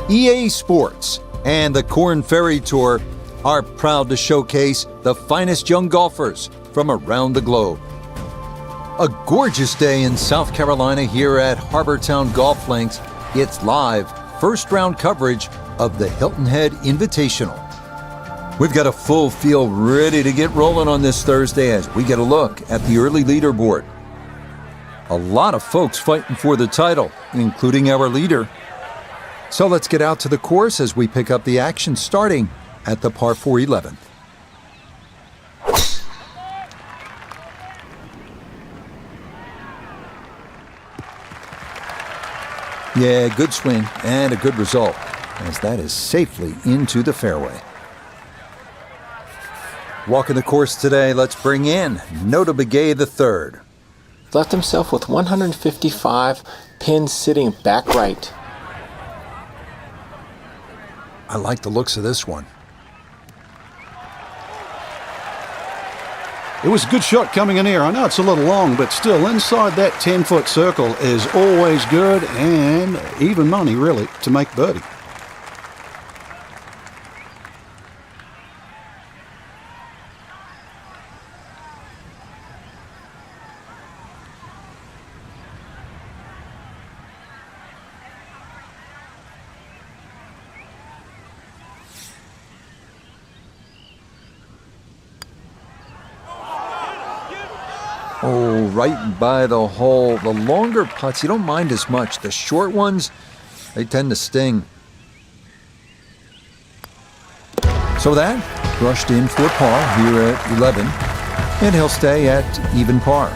EA Sports and the Korn Ferry Tour are proud to showcase the finest young golfers from around the globe. A gorgeous day in South Carolina here at Harbortown Golf Links. It's live first-round coverage of the Hilton Head Invitational. We've got a full field ready to get rolling on this Thursday as we get a look at the early leaderboard. A lot of folks fighting for the title, including our leader. So let's get out to the course as we pick up the action starting at the par 4 11th. Yeah, good swing and a good result, as that is safely into the fairway. Walking the course today, let's bring in Nota Begay III. Left himself with 155, pins sitting back right. I like the looks of this one. It was a good shot coming in here. I know it's a little long, but still inside that 10-foot circle is always good and even money, really, to make birdie. Oh, right by the hole. The longer putts, you don't mind as much. The short ones, they tend to sting. So that brushed in for par here at 11, and he'll stay at even par.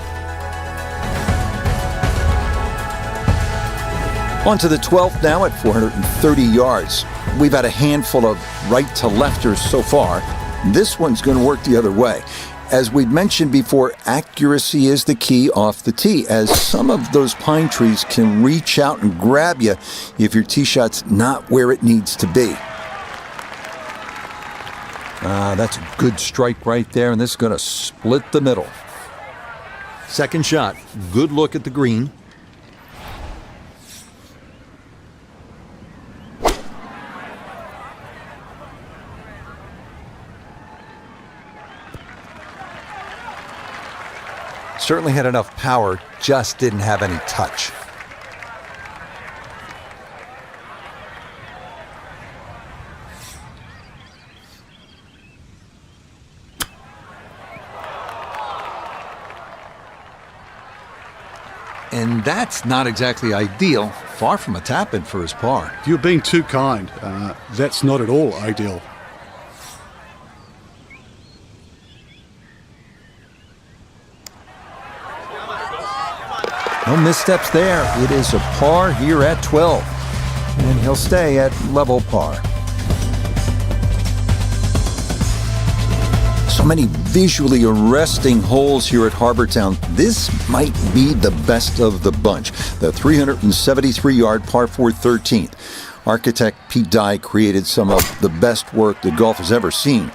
On to the 12th now at 430 yards. We've had a handful of right-to-lefters so far. This one's going to work the other way. As we've mentioned before, accuracy is the key off the tee, as some of those pine trees can reach out and grab you if your tee shot's not where it needs to be. That's a good strike right there, and this is going to split the middle. Second shot, good look at the green. Certainly had enough power, just didn't have any touch. And that's not exactly ideal. Far from a tap-in for his par. You're being too kind. That's not at all ideal. No missteps there. It is a par here at 12. And he'll stay at level par. So many visually arresting holes here at Harbortown. This might be the best of the bunch. The 373-yard par 4 13th. Architect Pete Dye created some of the best work that golf has ever seen.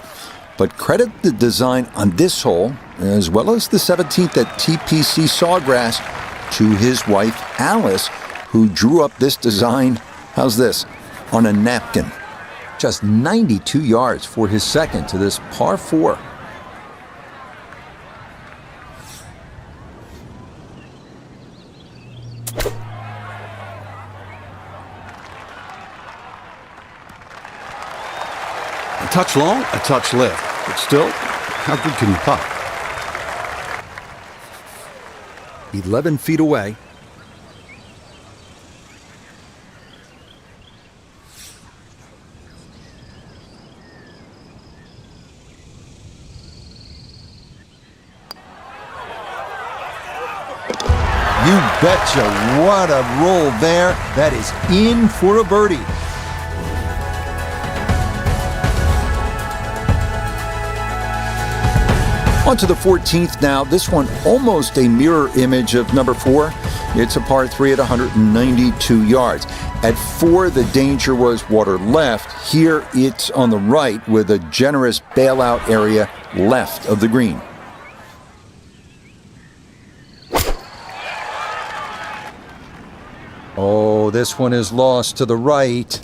But credit the design on this hole, as well as the 17th at TPC Sawgrass, to his wife, Alice, who drew up this design, how's this, on a napkin. Just 92 yards for his second to this par 4. A touch long, a touch left. But still, how good can you putt? 11 feet away. You betcha, what a roll there. That is in for a birdie. On to the 14th now. This one almost a mirror image of number 4. It's a par 3 at 192 yards. At 4, the danger was water left. Here, it's on the right with a generous bailout area left of the green. Oh, this one is lost to the right.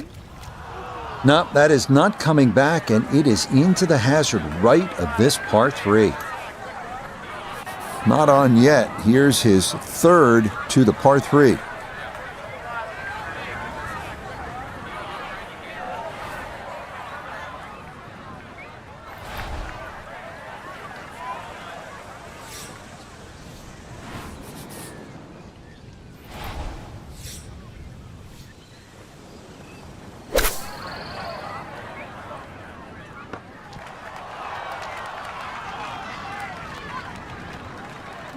No, that is not coming back, and it is into the hazard right of this par 3. Not on yet. Here's his third to the par 3.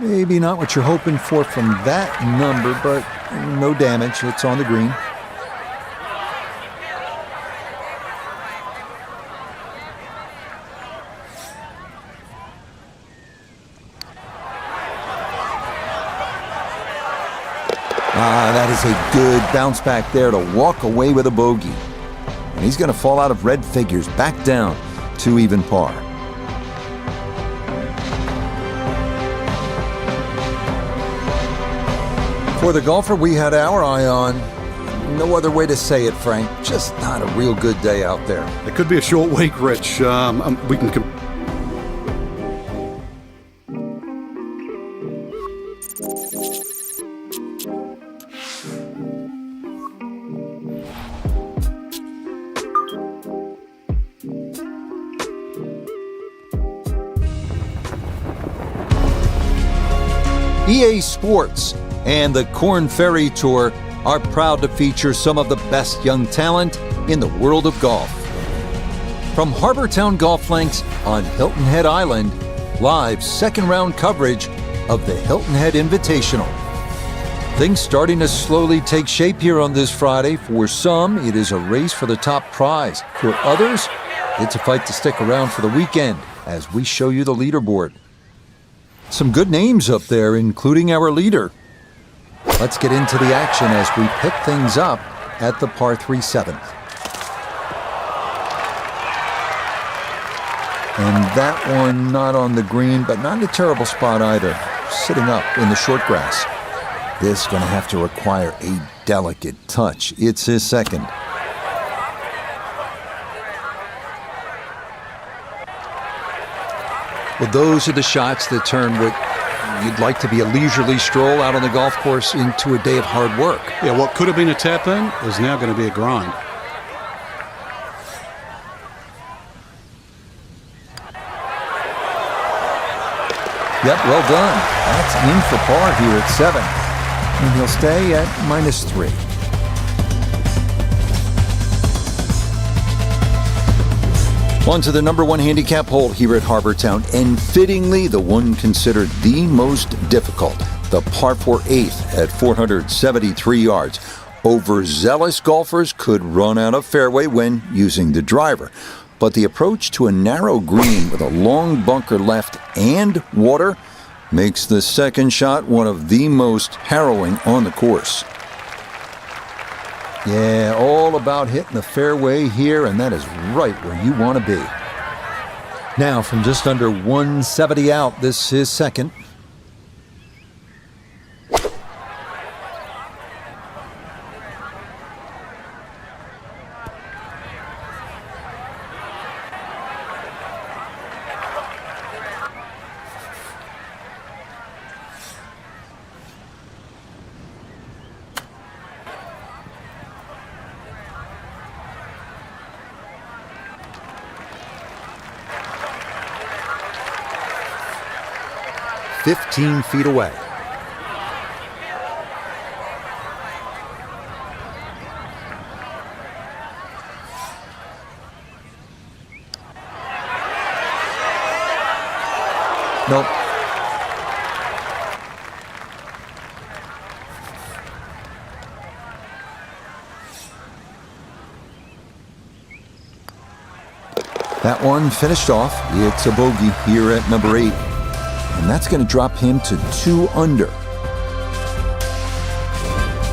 Maybe not what you're hoping for from that number, but no damage. It's on the green. That is a good bounce back there to walk away with a bogey. And he's going to fall out of red figures back down to even par. For the golfer we had our eye on, no other way to say it, Frank, just not a real good day out there. It could be a short week, Rich. We can... EA Sports and the Korn Ferry Tour are proud to feature some of the best young talent in the world of golf. From Harbortown Golf Links on Hilton Head Island, live second round coverage of the Hilton Head Invitational. Things starting to slowly take shape here on this Friday. For some, it is a race for the top prize. For others, it's a fight to stick around for the weekend as we show you the leaderboard. Some good names up there, including our leader. Let's get into the action as we pick things up at the par 3 7th. And that one not on the green, but not in a terrible spot either. Sitting up in the short grass. This is going to have to require a delicate touch. It's his second. Well, those are the shots that turn what you'd like to be a leisurely stroll out on the golf course into a day of hard work. Yeah, what could have been a tap-in is now going to be a grind. Yep, well done. That's in for par here at 7. And he'll stay at -3. On to the number 1 handicap hole here at Harbortown, and fittingly the one considered the most difficult, the par 4 8th at 473 yards. Overzealous golfers could run out of fairway when using the driver, but the approach to a narrow green with a long bunker left and water makes the second shot one of the most harrowing on the course. Yeah, all about hitting the fairway here, and that is right where you want to be. Now, from just under 170 out, this is second. "15 feet away. Nope. That one finished off. It's a bogey here at number 8. And that's going to drop him to 2 under.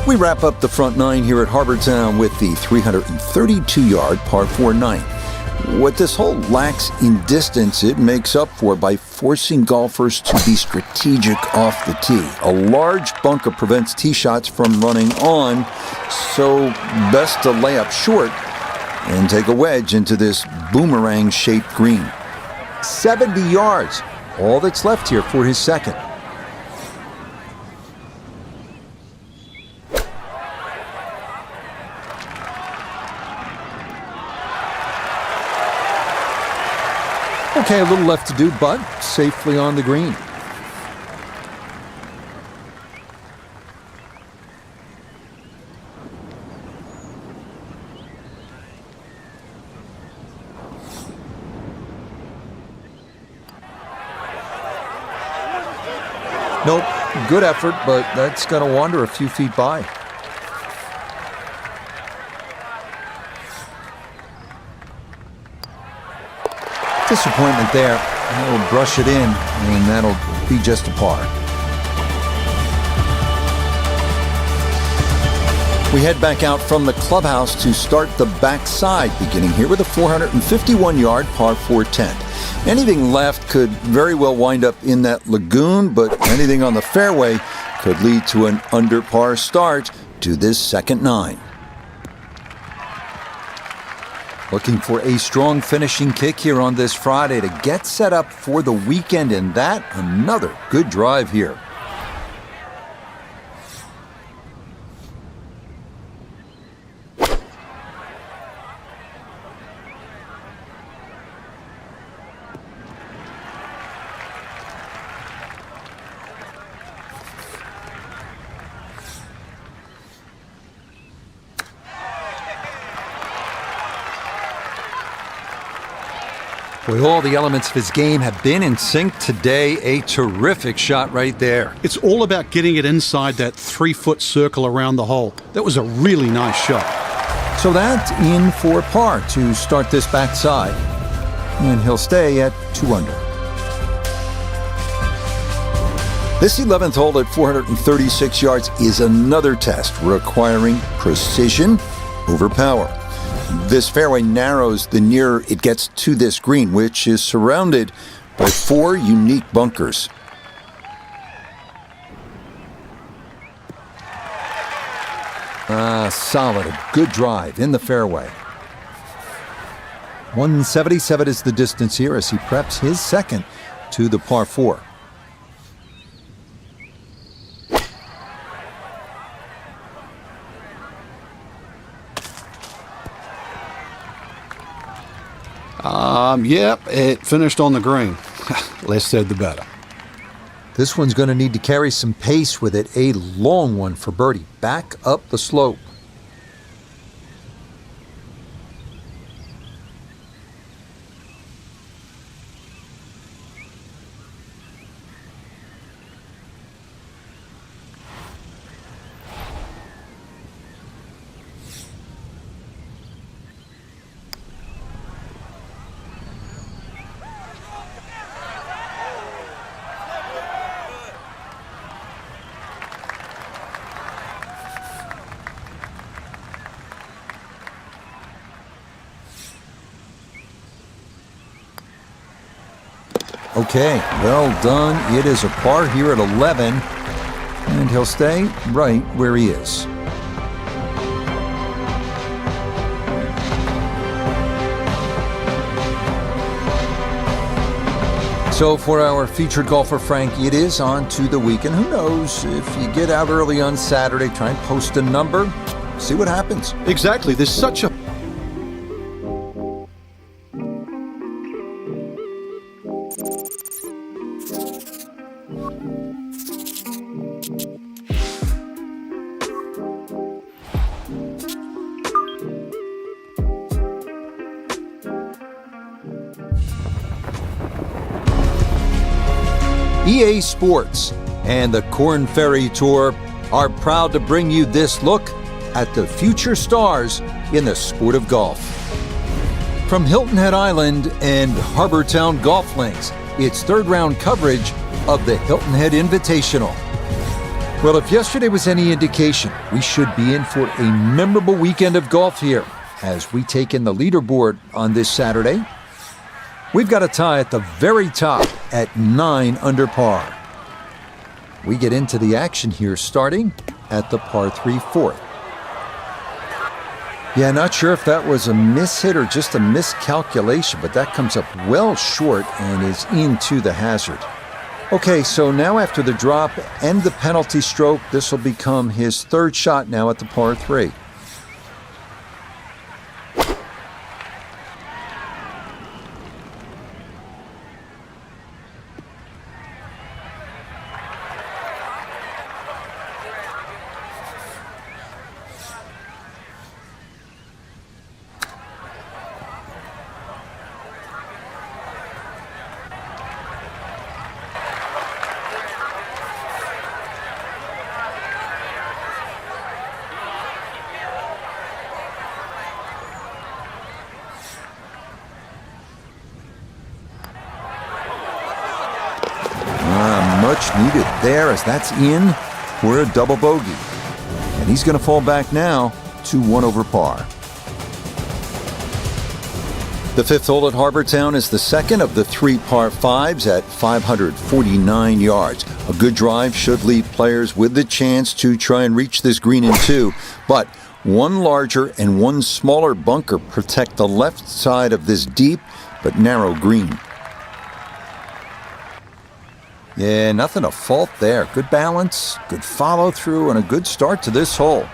We wrap up the front 9 here at Harbortown with the 332-yard par 4 9. What this hole lacks in distance, it makes up for by forcing golfers to be strategic off the tee. A large bunker prevents tee shots from running on, so best to lay up short and take a wedge into this boomerang-shaped green. 70 yards, all that's left here for his second. Okay, a little left to do, but safely on the green. Nope, good effort, but that's going to wander a few feet by. Disappointment there. He'll brush it in, and that'll be just a par. We head back out from the clubhouse to start the backside, beginning here with a 451-yard par 4 10. Anything left could very well wind up in that lagoon, but anything on the fairway could lead to an under par start to this second 9. Looking for a strong finishing kick here on this Friday to get set up for the weekend, and that another good drive here. Boy, all the elements of his game have been in sync today. A terrific shot right there. It's all about getting it inside that 3-foot circle around the hole. That was a really nice shot. So that's in for par to start this backside. And he'll stay at 2 under. This 11th hole at 436 yards is another test requiring precision over power. This fairway narrows the nearer it gets to this green, which is surrounded by 4 unique bunkers. Solid, a good drive in the fairway. 177 is the distance here as he preps his second to the par 4. Yep, it finished on the green. Less said the better. This one's going to need to carry some pace with it. A long one for birdie. Back up the slope. Okay, well done. It is a par here at 11, and he'll stay right where he is. So for our featured golfer, Frank, it is on to the weekend. Who knows, if you get out early on Saturday, try and post a number, see what happens. Exactly. There's such a EA Sports and the Korn Ferry Tour are proud to bring you this look at the future stars in the sport of golf. From Hilton Head Island and Harbor Town Golf Links, it's third round coverage of the Hilton Head Invitational. Well, if yesterday was any indication, we should be in for a memorable weekend of golf here. as we take in the leaderboard on this Saturday. We've got a tie at the very top at 9 under par. We get into the action here starting at the par 3 fourth. Yeah, not sure if that was a mishit or just a miscalculation, but that comes up well short and is into the hazard. Okay, so now after the drop and the penalty stroke, this will become his third shot now at the par 3. Much needed there as that's in for a double bogey. And he's going to fall back now to 1 over par. The 5th hole at Harbor Town is the second of the 3 par 5s at 549 yards. A good drive should leave players with the chance to try and reach this green in 2, but one larger and one smaller bunker protect the left side of this deep but narrow green. Yeah, nothing to fault there. Good balance, good follow through, and a good start to this hole.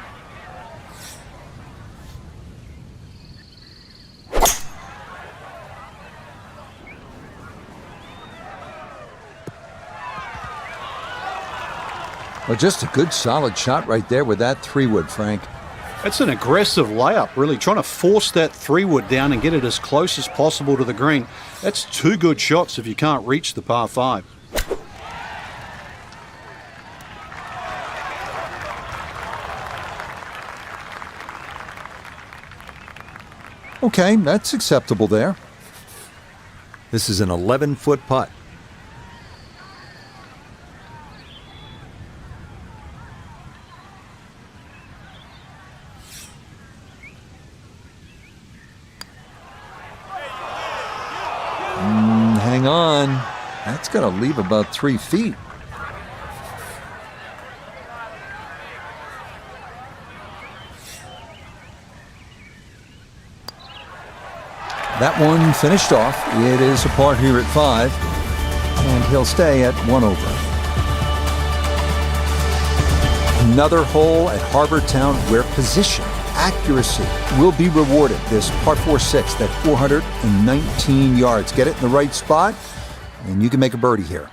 Well, just a good solid shot right there with that 3-wood, Frank. It's an aggressive layup, really, trying to force that 3-wood down and get it as close as possible to the green. That's 2 good shots if you can't reach the par 5. Okay, that's acceptable there. This is an 11-foot putt. Hang on. That's going to leave about 3 feet. That one finished off. It is a par here at 5, and he'll stay at 1 over. Another hole at Harbor Town where position, accuracy will be rewarded. This par 4-6 at 419 yards. Get it in the right spot, and you can make a birdie here.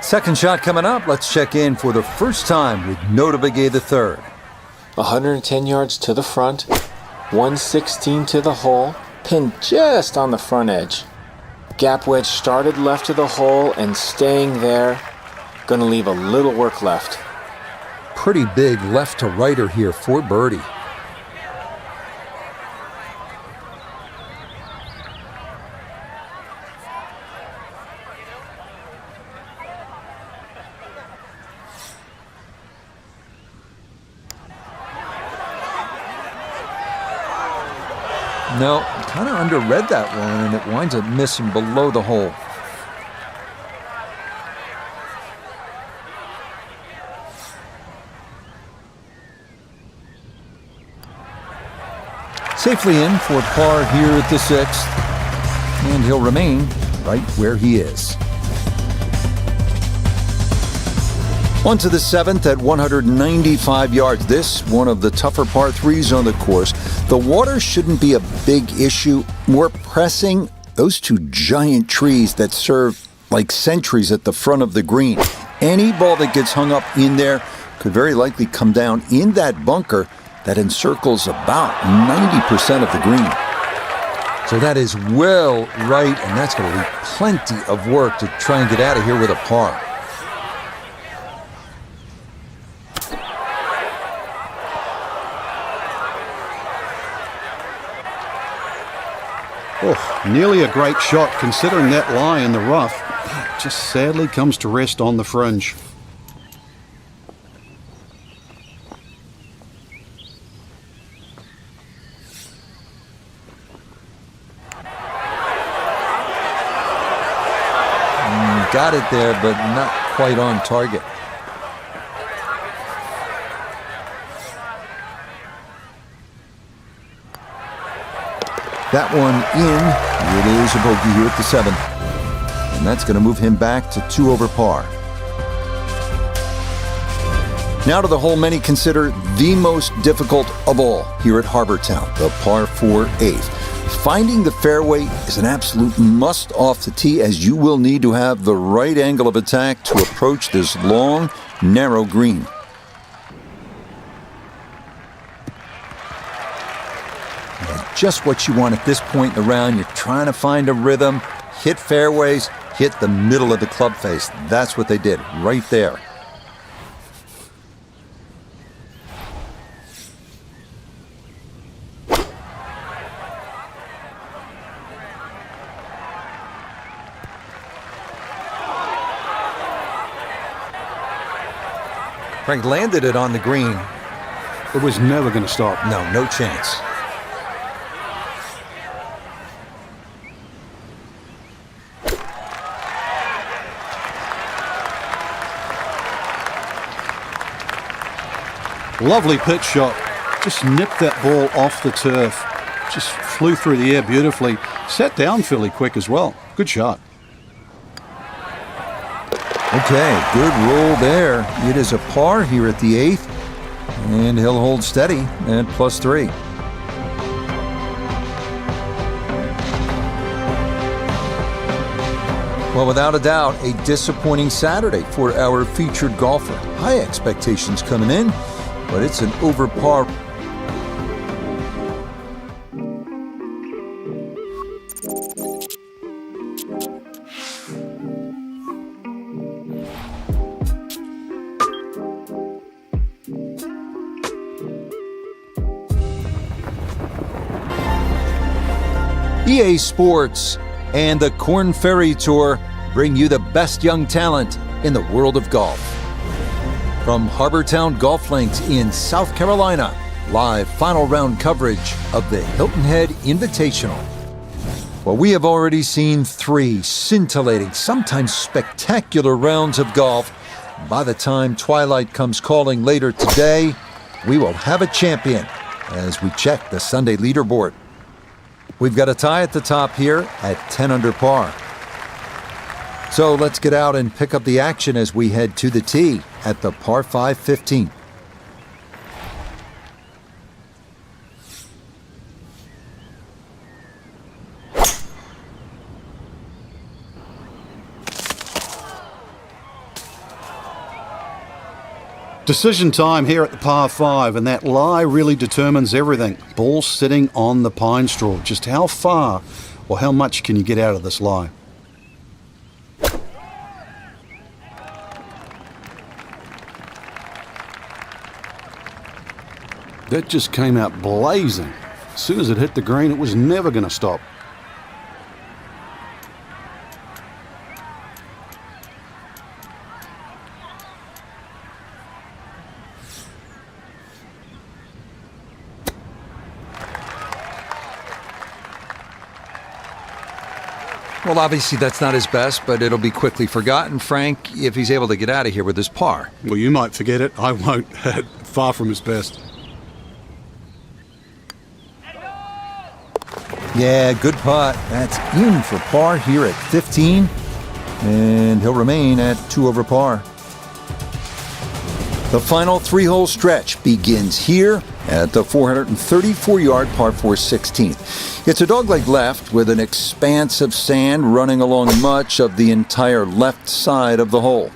Second shot coming up. Let's check in for the first time with Nota Begay III. 110 yards to the front, 116 to the hole, pinned just on the front edge. Gap wedge started left of the hole and staying there. Gonna leave a little work left. Pretty big left to righter here for birdie. No, kind of underread that one, and it winds up missing below the hole. Safely in for par here at the 6th, and he'll remain right where he is. On to the 7th at 195 yards. This one of the tougher par 3s on the course. The water shouldn't be a big issue. More pressing, those 2 giant trees that serve like sentries at the front of the green. Any ball that gets hung up in there could very likely come down in that bunker that encircles about 90% of the green. So that is well right, and that's going to leave plenty of work to try and get out of here with a par. Oh, nearly a great shot considering that lie in the rough. Just sadly comes to rest on the fringe. Got it there, but not quite on target. That one in. It is a bogey here at the 7th. And that's going to move him back to 2 over par. Now to the hole many consider the most difficult of all here at Harbour Town, the par 4 8th. Finding the fairway is an absolute must off the tee, as you will need to have the right angle of attack to approach this long, narrow green. And just what you want at this point in the round. You're trying to find a rhythm, hit fairways, hit the middle of the club face. That's what they did right there. Frank landed it on the green. It was never going to stop. No chance. Lovely pitch shot. Just nipped that ball off the turf. Just flew through the air beautifully. Sat down fairly quick as well. Good shot. Okay, good roll there. It is a par here at the 8th, and he'll hold steady at +3. Well, without a doubt, a disappointing Saturday for our featured golfer. High expectations coming in, but it's an over par. EA Sports and the Korn Ferry Tour bring you the best young talent in the world of golf. From Harbour Town Golf Links in South Carolina, live final round coverage of the Hilton Head Invitational. Well, we have already seen 3 scintillating, sometimes spectacular rounds of golf. By the time twilight comes calling later today, we will have a champion as we check the Sunday leaderboard. We've got a tie at the top here at 10 under par. So let's get out and pick up the action as we head to the tee at the par 5 15. Decision time here at the par 5, and that lie really determines everything. Ball sitting on the pine straw. Just how far or how much can you get out of this lie? That just came out blazing. As soon as it hit the green, it was never going to stop. Well, obviously that's not his best, but it'll be quickly forgotten, Frank, if he's able to get out of here with his par. Well, you might forget it. I won't. Far from his best. Yeah, good putt. That's in for par here at 15, and he'll remain at 2 over par. The final 3-hole stretch begins here at the 434-yard par 4 16th. It's a dogleg left with an expanse of sand running along much of the entire left side of the hole.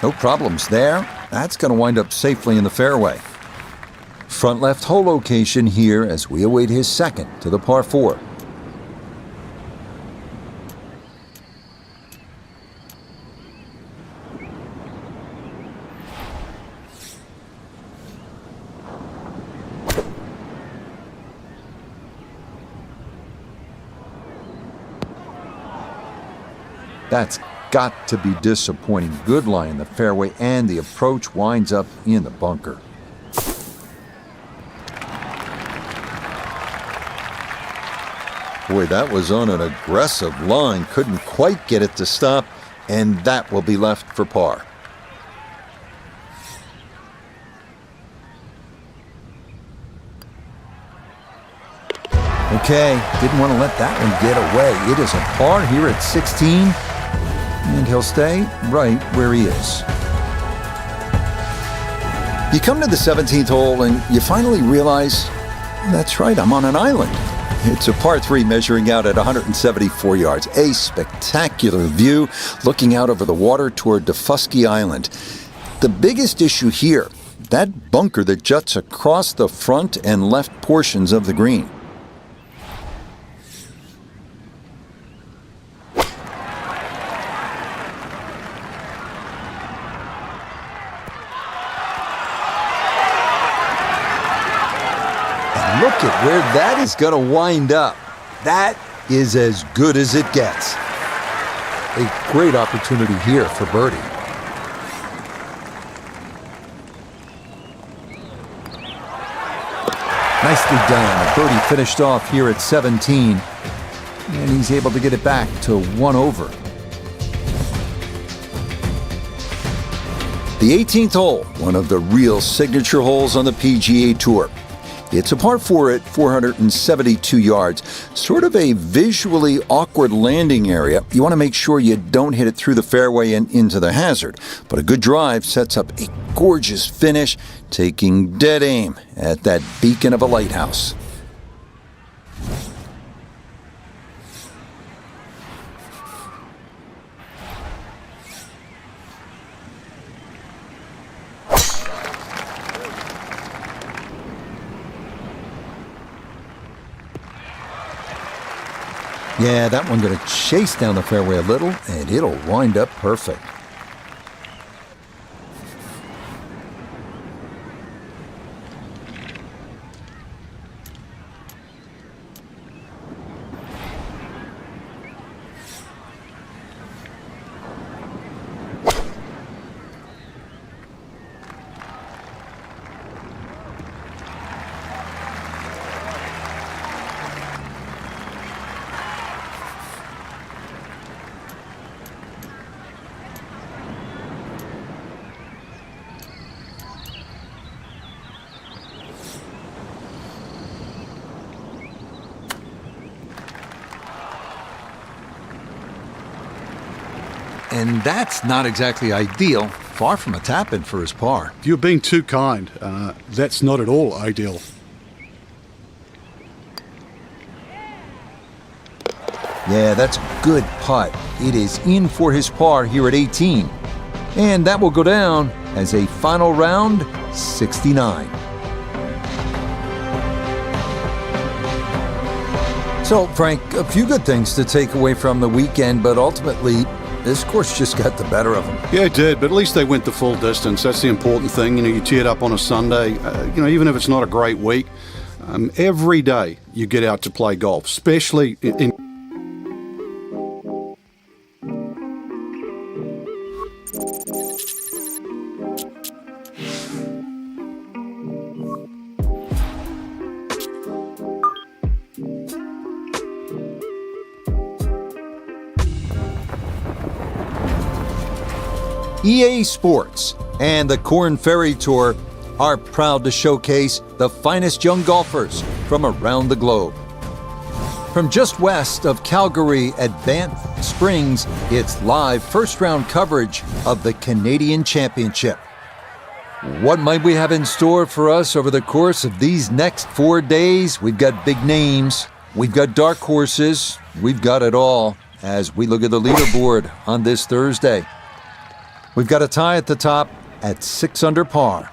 No problems there. That's going to wind up safely in the fairway. Front left hole location here as we await his second to the par 4. That's got to be disappointing. Good lie in the fairway, and the approach winds up in the bunker. Boy, that was on an aggressive line. Couldn't quite get it to stop, and that will be left for par. Okay, didn't want to let that one get away. It is a par here at 16, and he'll stay right where he is. You come to the 17th hole, and you finally realize, that's right, I'm on an island. It's a par 3 measuring out at 174 yards. A spectacular view looking out over the water toward Defusky Island. The biggest issue here, that bunker that juts across the front and left portions of the green. Look at where that is going to wind up. That is as good as it gets. A great opportunity here for birdie. Nicely done. A birdie finished off here at 17, and he's able to get it back to 1 over. The 18th hole, one of the real signature holes on the PGA Tour. It's a par 4 at 472 yards, sort of a visually awkward landing area. You want to make sure you don't hit it through the fairway and into the hazard. But a good drive sets up a gorgeous finish, taking dead aim at that beacon of a lighthouse. Yeah, that one going to chase down the fairway a little, and it'll wind up perfect. And that's not exactly ideal. Far from a tap-in for his par. You're being too kind. That's not at all ideal. Yeah, that's a good putt. It is in for his par here at 18. And that will go down as a final round 69. So, Frank, a few good things to take away from the weekend, but ultimately, this course just got the better of them. Yeah, it did, but at least they went the full distance. That's the important thing. You know, you tee it up on a Sunday. Even if it's not a great week, every day you get out to play golf, especially in EA Sports and the Korn Ferry Tour are proud to showcase the finest young golfers from around the globe. From just west of Calgary at Banff Springs, it's live first-round coverage of the Canadian Championship. What might we have in store for us over the course of these next 4 days? We've got big names, we've got dark horses, we've got it all as we look at the leaderboard on this Thursday. We've got a tie at the top at 6 under par.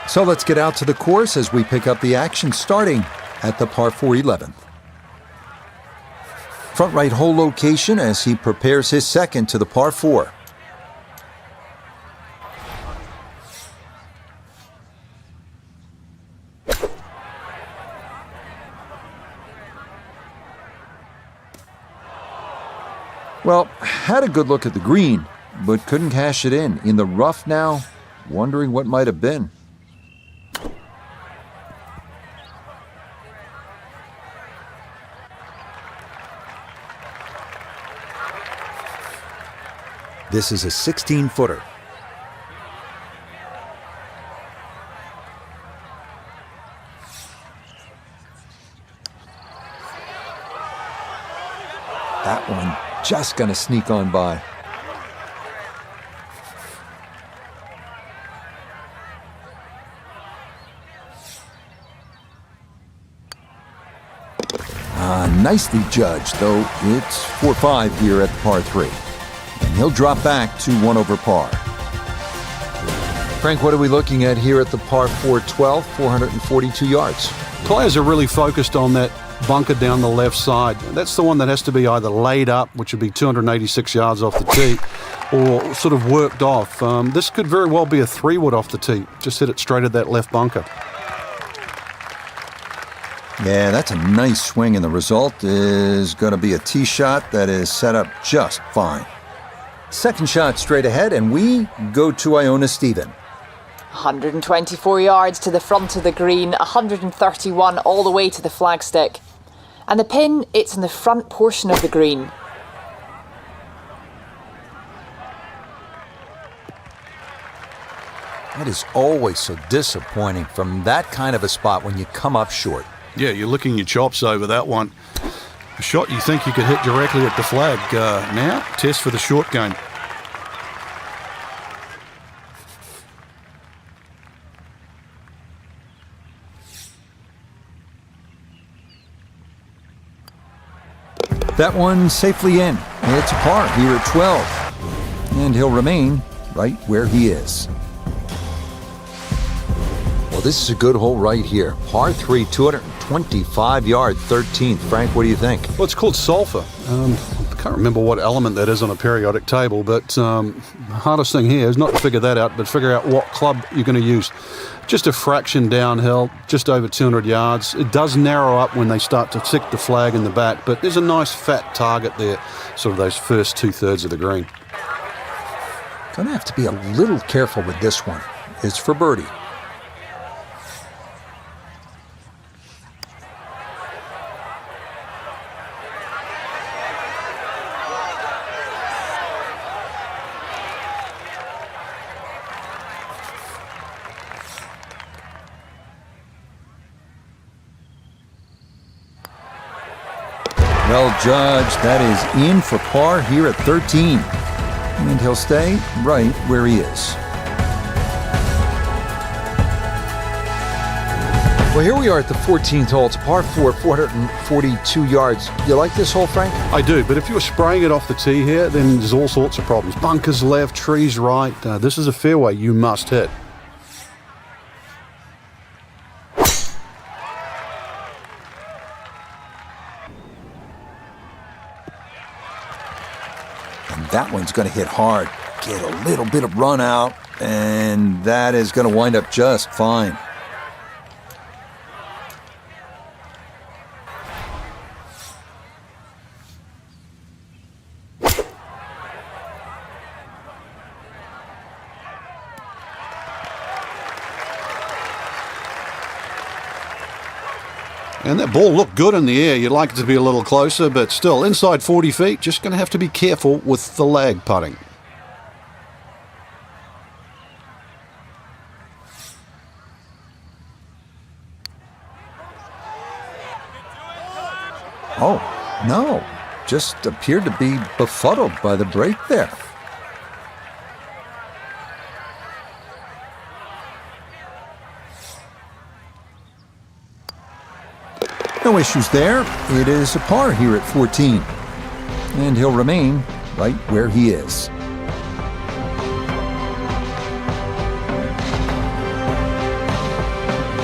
So let's get out to the course as we pick up the action starting at the par 4 11th. Front right hole location as he prepares his second to the par 4. Well, had a good look at the green, but couldn't cash it in the rough now, wondering what might have been. This is a 16-footer. That one just gonna sneak on by. Nicely judged, though it's 4-5 here at the par 3. And he'll drop back to 1 over par. Frank, what are we looking at here at the par 4 12, 442 yards? Players are really focused on that bunker down the left side. That's the one that has to be either laid up, which would be 286 yards off the tee, or sort of worked off. This could very well be a 3-wood off the tee. Just hit it straight at that left bunker. Yeah, that's a nice swing, and the result is going to be a tee shot that is set up just fine. Second shot straight ahead, and we go to Iona Stephen. 124 yards to the front of the green, 131 all the way to the flagstick. And the pin, it's in the front portion of the green. That is always so disappointing from that kind of a spot when you come up short. Yeah, you're licking your chops over that one. A shot you think you could hit directly at the flag. Now, test for the short game. That one safely in. It's a par here at 12. And he'll remain right where he is. Well, this is a good hole right here. Par 3, 225 yard, 13th. Frank, what do you think? Well, it's called sulfur. I can't remember what element that is on a periodic table, but the hardest thing here is not to figure that out, but figure out what club you're going to use. Just a fraction downhill, just over 200 yards. It does narrow up when they start to stick the flag in the back, but there's a nice fat target there, sort of those first 2/3 of the green. Gonna have to be a little careful with this one. It's for birdie. Well judged, that is in for par here at 13. And he'll stay right where he is. Well, here we are at the 14th hole. It's a par 4, 442 yards. You like this hole, Frank? I do, but if you were spraying it off the tee here, then there's all sorts of problems. Bunkers left, trees right. This is a fairway you must hit. That one's going to hit hard, get a little bit of run out, and that is going to wind up just fine. And that ball looked good in the air. You'd like it to be a little closer, but still, inside 40 feet, just going to have to be careful with the lag putting. Oh, no, just appeared to be befuddled by the break there. No issues there. It is a par here at 14. And he'll remain right where he is.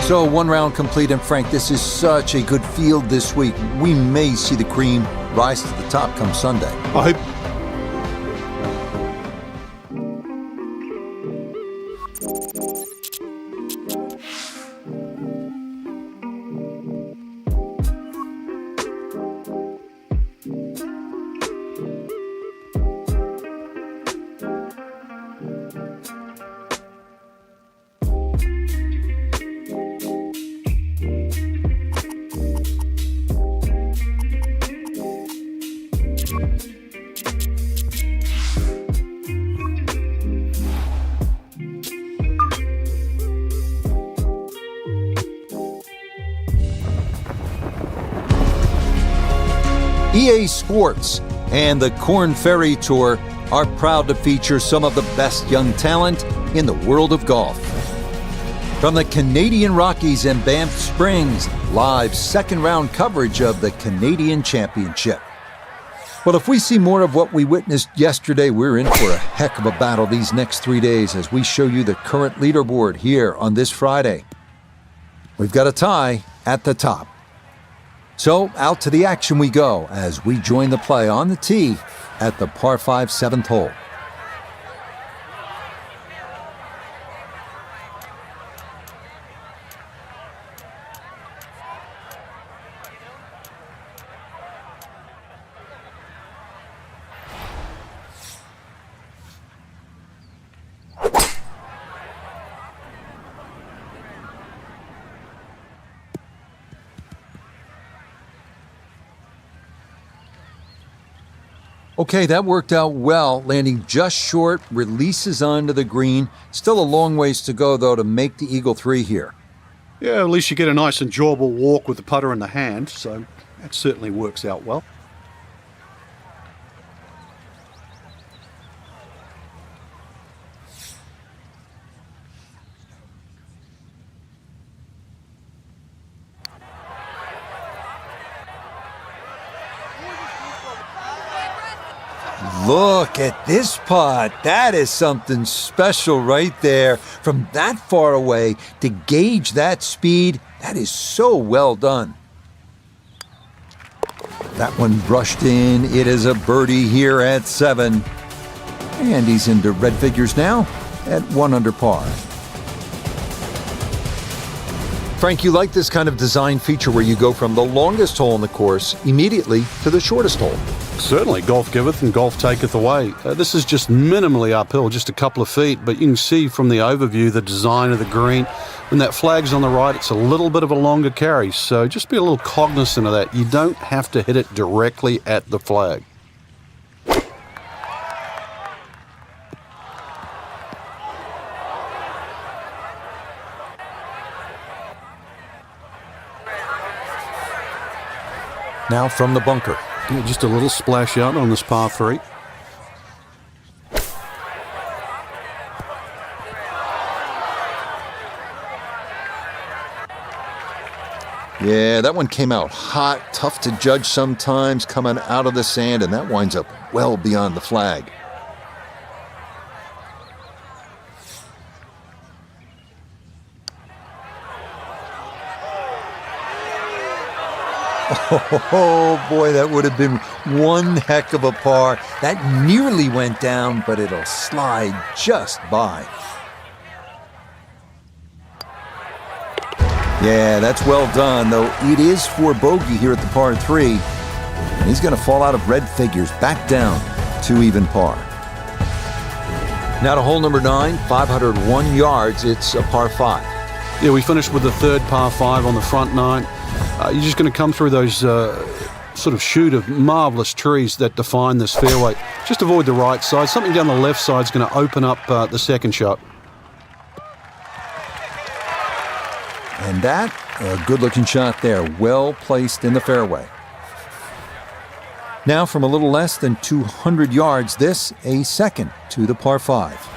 So 1 round complete, and Frank, this is such a good field this week. We may see the cream rise to the top come Sunday. I hope. EA Sports and the Korn Ferry Tour are proud to feature some of the best young talent in the world of golf. From the Canadian Rockies and Banff Springs, live second-round coverage of the Canadian Championship. Well, if we see more of what we witnessed yesterday, we're in for a heck of a battle these next 3 days as we show you the current leaderboard here on this Friday. We've got a tie at the top. So out to the action we go as we join the play on the tee at the par 5 7th hole. Okay, that worked out well, landing just short, releases onto the green. Still a long ways to go, though, to make the Eagle 3 here. Yeah, at least you get a nice enjoyable walk with the putter in the hand, so that certainly works out well. Look at this putt. That is something special right there. From that far away to gauge that speed, that is so well done. That one brushed in. It is a birdie here at 7. And he's into red figures now at 1 under par. Frank, you like this kind of design feature where you go from the longest hole in the course immediately to the shortest hole. Certainly, golf giveth and golf taketh away. This is just minimally uphill, just a couple of feet, but you can see from the overview the design of the green. When that flag's on the right, it's a little bit of a longer carry, so just be a little cognizant of that. You don't have to hit it directly at the flag. Now from the bunker. Yeah, just a little splash out on this par 3. Yeah, that one came out hot, tough to judge sometimes, coming out of the sand, and that winds up well beyond the flag. Oh boy, that would have been one heck of a par. That nearly went down, but it'll slide just by. Yeah, that's well done, though it is for bogey here at the par 3. And he's going to fall out of red figures, back down to even par. Now to hole number 9, 501 yards. It's a par 5. Yeah, we finished with the third par 5 on the front 9. You're just going to come through those sort of chute of marvellous trees that define this fairway. Just avoid the right side. Something down the left side is going to open up the second shot. And that, a good-looking shot there, well placed in the fairway. Now from a little less than 200 yards, this a second to the par 5.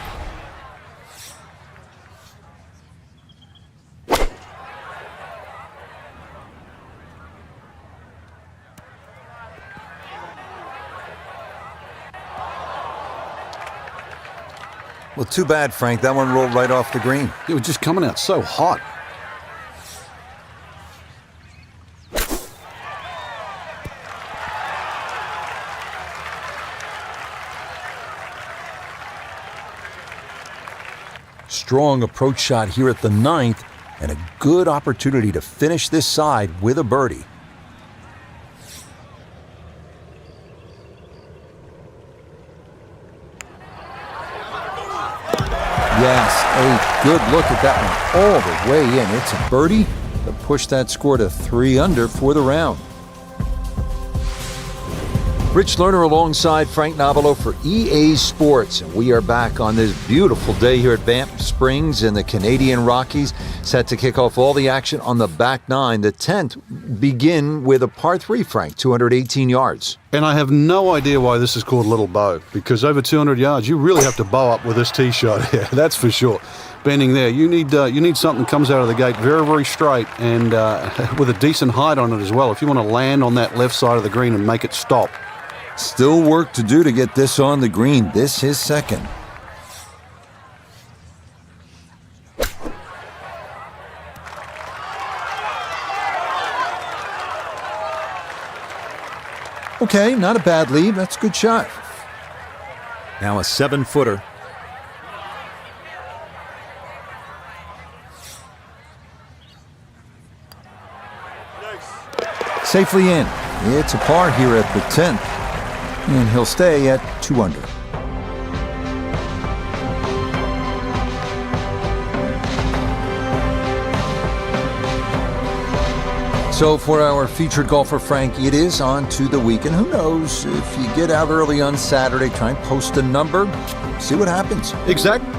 Well, too bad, Frank. That one rolled right off the green. It was just coming out so hot. Strong approach shot here at the 9th, and a good opportunity to finish this side with a birdie. Yes, a good look at that one all the way in. It's a birdie to push that score to 3 under for the round. Rich Lerner alongside Frank Nobilo for EA Sports. And we are back on this beautiful day here at Banff Springs in the Canadian Rockies, set to kick off all the action on the back nine. The 10th begin with a par 3, Frank, 218 yards. And I have no idea why this is called Little Bow, because over 200 yards, you really have to bow up with this tee shot here, that's for sure. Bending there, you need something that comes out of the gate very, very straight and with a decent height on it as well, if you want to land on that left side of the green and make it stop. Still work to do to get this on the green. This is second. Okay, not a bad lead. That's a good shot. Now a 7-footer. Safely in. It's a par here at the 10th. And he'll stay at 2 under. So for our featured golfer, Frank, it is on to the weekend. Who knows, if you get out early on Saturday, try and post a number, see what happens. Exactly.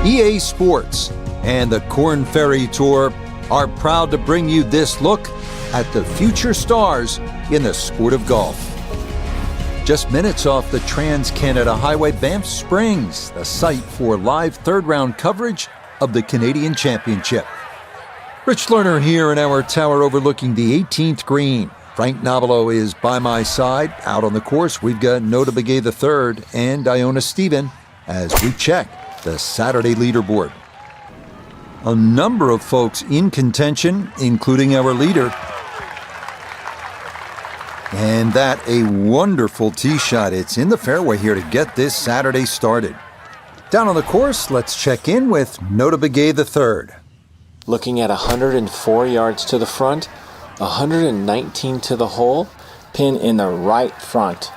EA Sports and the Corn Ferry Tour are proud to bring you this look at the future stars in the sport of golf. Just minutes off the Trans-Canada Highway, Banff Springs, the site for live third-round coverage of the Canadian Championship. Rich Lerner here in our tower overlooking the 18th green. Frank Nobilo is by my side. Out on the course, we've got Nota Begay III and Iona Stephen as we check the Saturday leaderboard. A number of folks in contention, including our leader. And that a wonderful tee shot. It's in the fairway here to get this Saturday started. Down on the course, let's check in with Nota Begay III. Looking at 104 yards to the front, 119 to the hole, pin in the right front.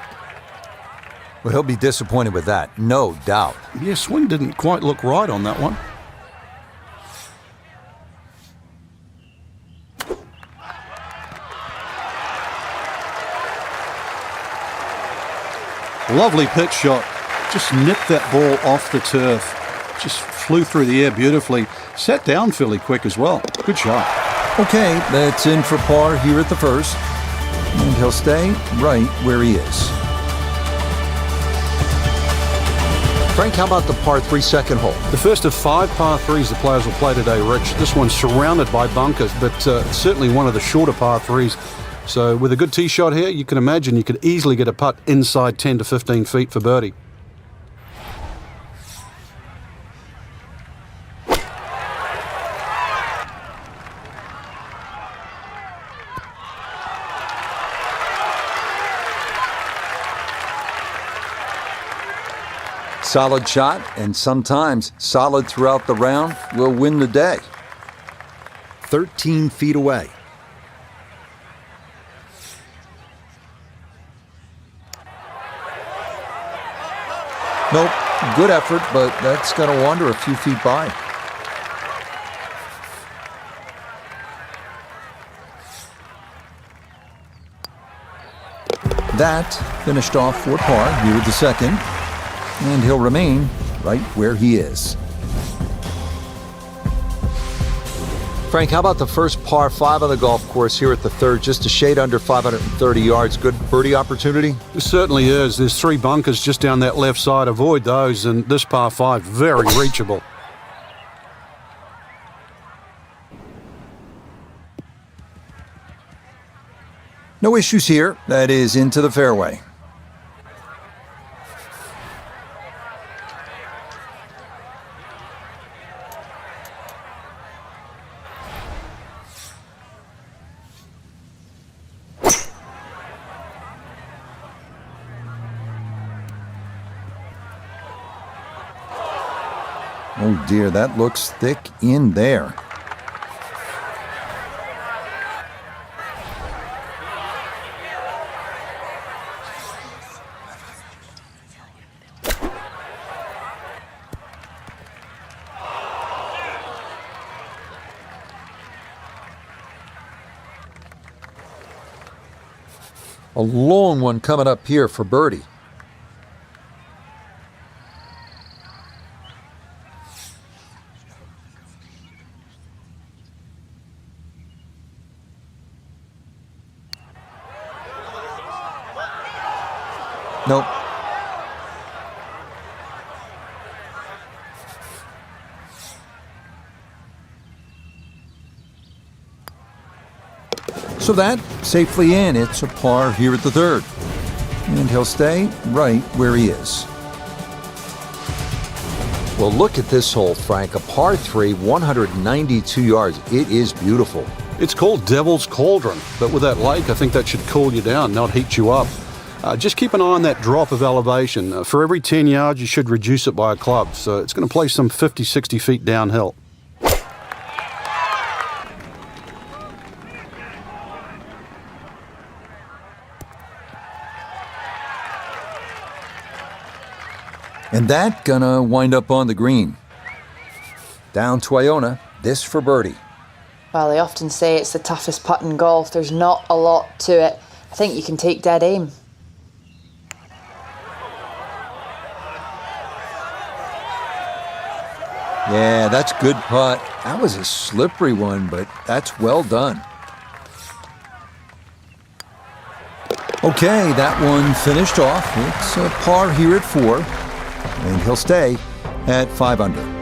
Well, he'll be disappointed with that, no doubt. Yeah, swing didn't quite look right on that one. Lovely pitch shot. Just nipped that ball off the turf. Just flew through the air beautifully. Sat down fairly quick as well. Good shot. Okay, that's in for par here at the first. And he'll stay right where he is. Frank, how about the par 3 second hole? The first of 5 par 3s the players will play today, Rich. This one's surrounded by bunkers, but certainly one of the shorter par 3s. So with a good tee shot here, you can imagine you could easily get a putt inside 10 to 15 feet for birdie. Solid shot, and sometimes solid throughout the round, will win the day. 13 feet away. Nope, good effort, but that's going to wander a few feet by. That finished off for par here with the second. And he'll remain right where he is. Frank, how about the first par 5 on the golf course here at the third, just a shade under 530 yards. Good birdie opportunity? It certainly is. There's 3 bunkers just down that left side. Avoid those, and this par 5, very reachable. No issues here. That is into the fairway. Oh dear, that looks thick in there. A long one coming up here for birdie. Nope. So that safely in. It's a par here at the third. And he'll stay right where he is. Well, look at this hole, Frank. A par 3, 192 yards. It is beautiful. It's called Devil's Cauldron, but with that lake, I think that should cool you down, not heat you up. Just keep an eye on that drop of elevation. For every 10 yards, you should reduce it by a club. So it's going to play some 50, 60 feet downhill. And that gonna wind up on the green. Down to Iona, this for birdie. Well, they often say it's the toughest putt in golf. There's not a lot to it. I think you can take dead aim. Yeah, that's good putt. That was a slippery one, but that's well done. Okay, that one finished off. It's a par here at 4, and he'll stay at 5 under.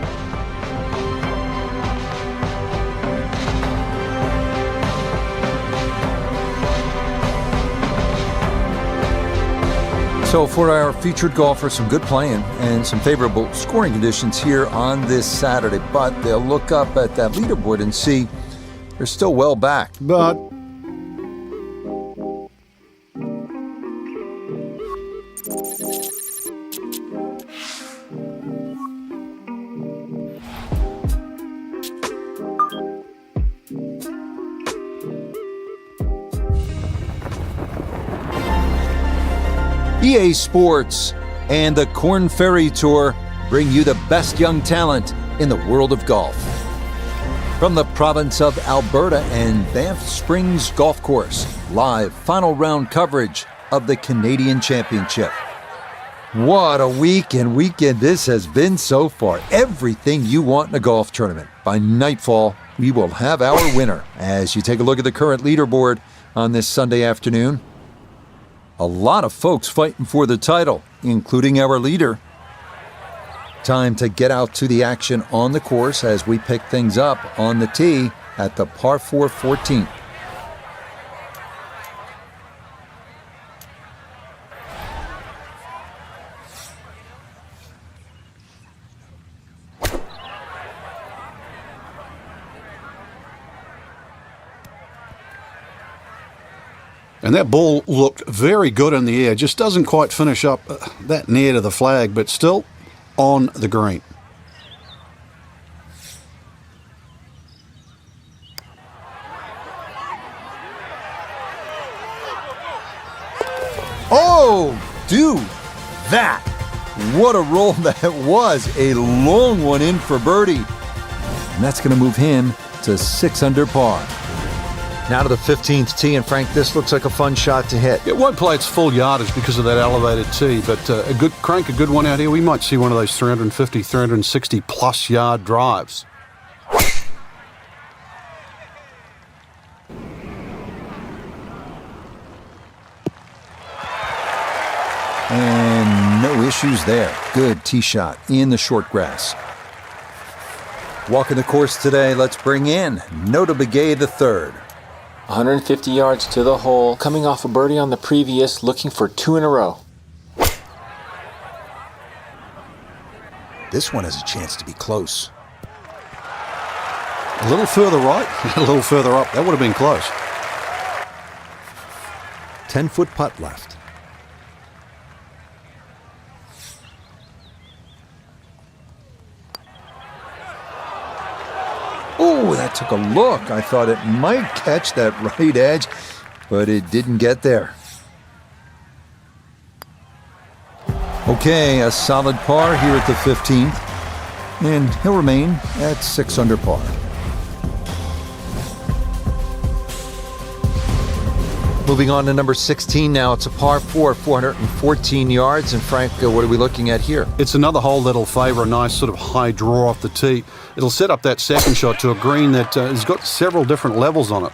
So for our featured golfers, some good playing and some favorable scoring conditions here on this Saturday. But they'll look up at that leaderboard and see they're still well back. But EA Sports and the Korn Ferry Tour bring you the best young talent in the world of golf. From the province of Alberta and Banff Springs Golf Course, live final round coverage of the Canadian Championship. What a weekend this has been so far. Everything you want in a golf tournament. By nightfall, we will have our winner. As you take a look at the current leaderboard on this Sunday afternoon, a lot of folks fighting for the title, including our leader. Time to get out to the action on the course as we pick things up on the tee at the par 4 14th. And that ball looked very good in the air. Just doesn't quite finish up that near to the flag, but still on the green. Oh, dude, that. What a roll that was. A long one in for birdie. And that's going to move him to 6 under par. Now to the 15th tee, and Frank, this looks like a fun shot to hit. It won't play its full yardage because of that elevated tee, but a good one out here. We might see one of those 350, 360 plus yard drives. And no issues there. Good tee shot in the short grass. Walking the course today, let's bring in Nota Begay III. 150 yards to the hole, coming off a birdie on the previous, looking for 2 in a row. This one has a chance to be close. A little further right, a little further up. That would have been close. 10-foot putt left. I took a look. I thought it might catch that right edge, but it didn't get there. Okay, a solid par here at the 15th, and he'll remain at 6 under par. Moving on to number 16 now. It's a par 4, 414 yards. And Frank, what are we looking at here? It's another hole that'll favour a nice sort of high draw off the tee. It'll set up that second shot to a green that has got several different levels on it.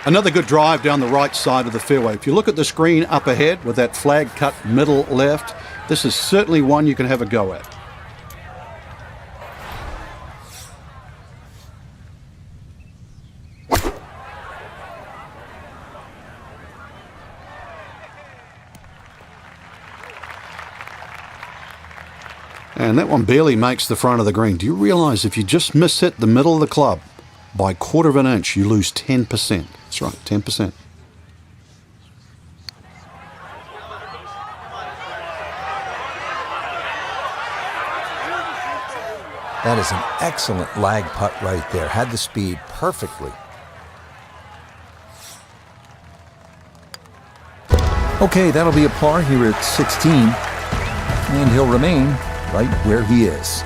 Another good drive down the right side of the fairway. If you look at the screen up ahead with that flag cut middle left, this is certainly one you can have a go at. And that one barely makes the front of the green. Do you realise if you just miss hit the middle of the club by 1/4 of an inch, you lose 10%. That's right, 10%. That is an excellent lag putt right there. Had the speed perfectly. Okay, that'll be a par here at 16. And he'll remain right where he is.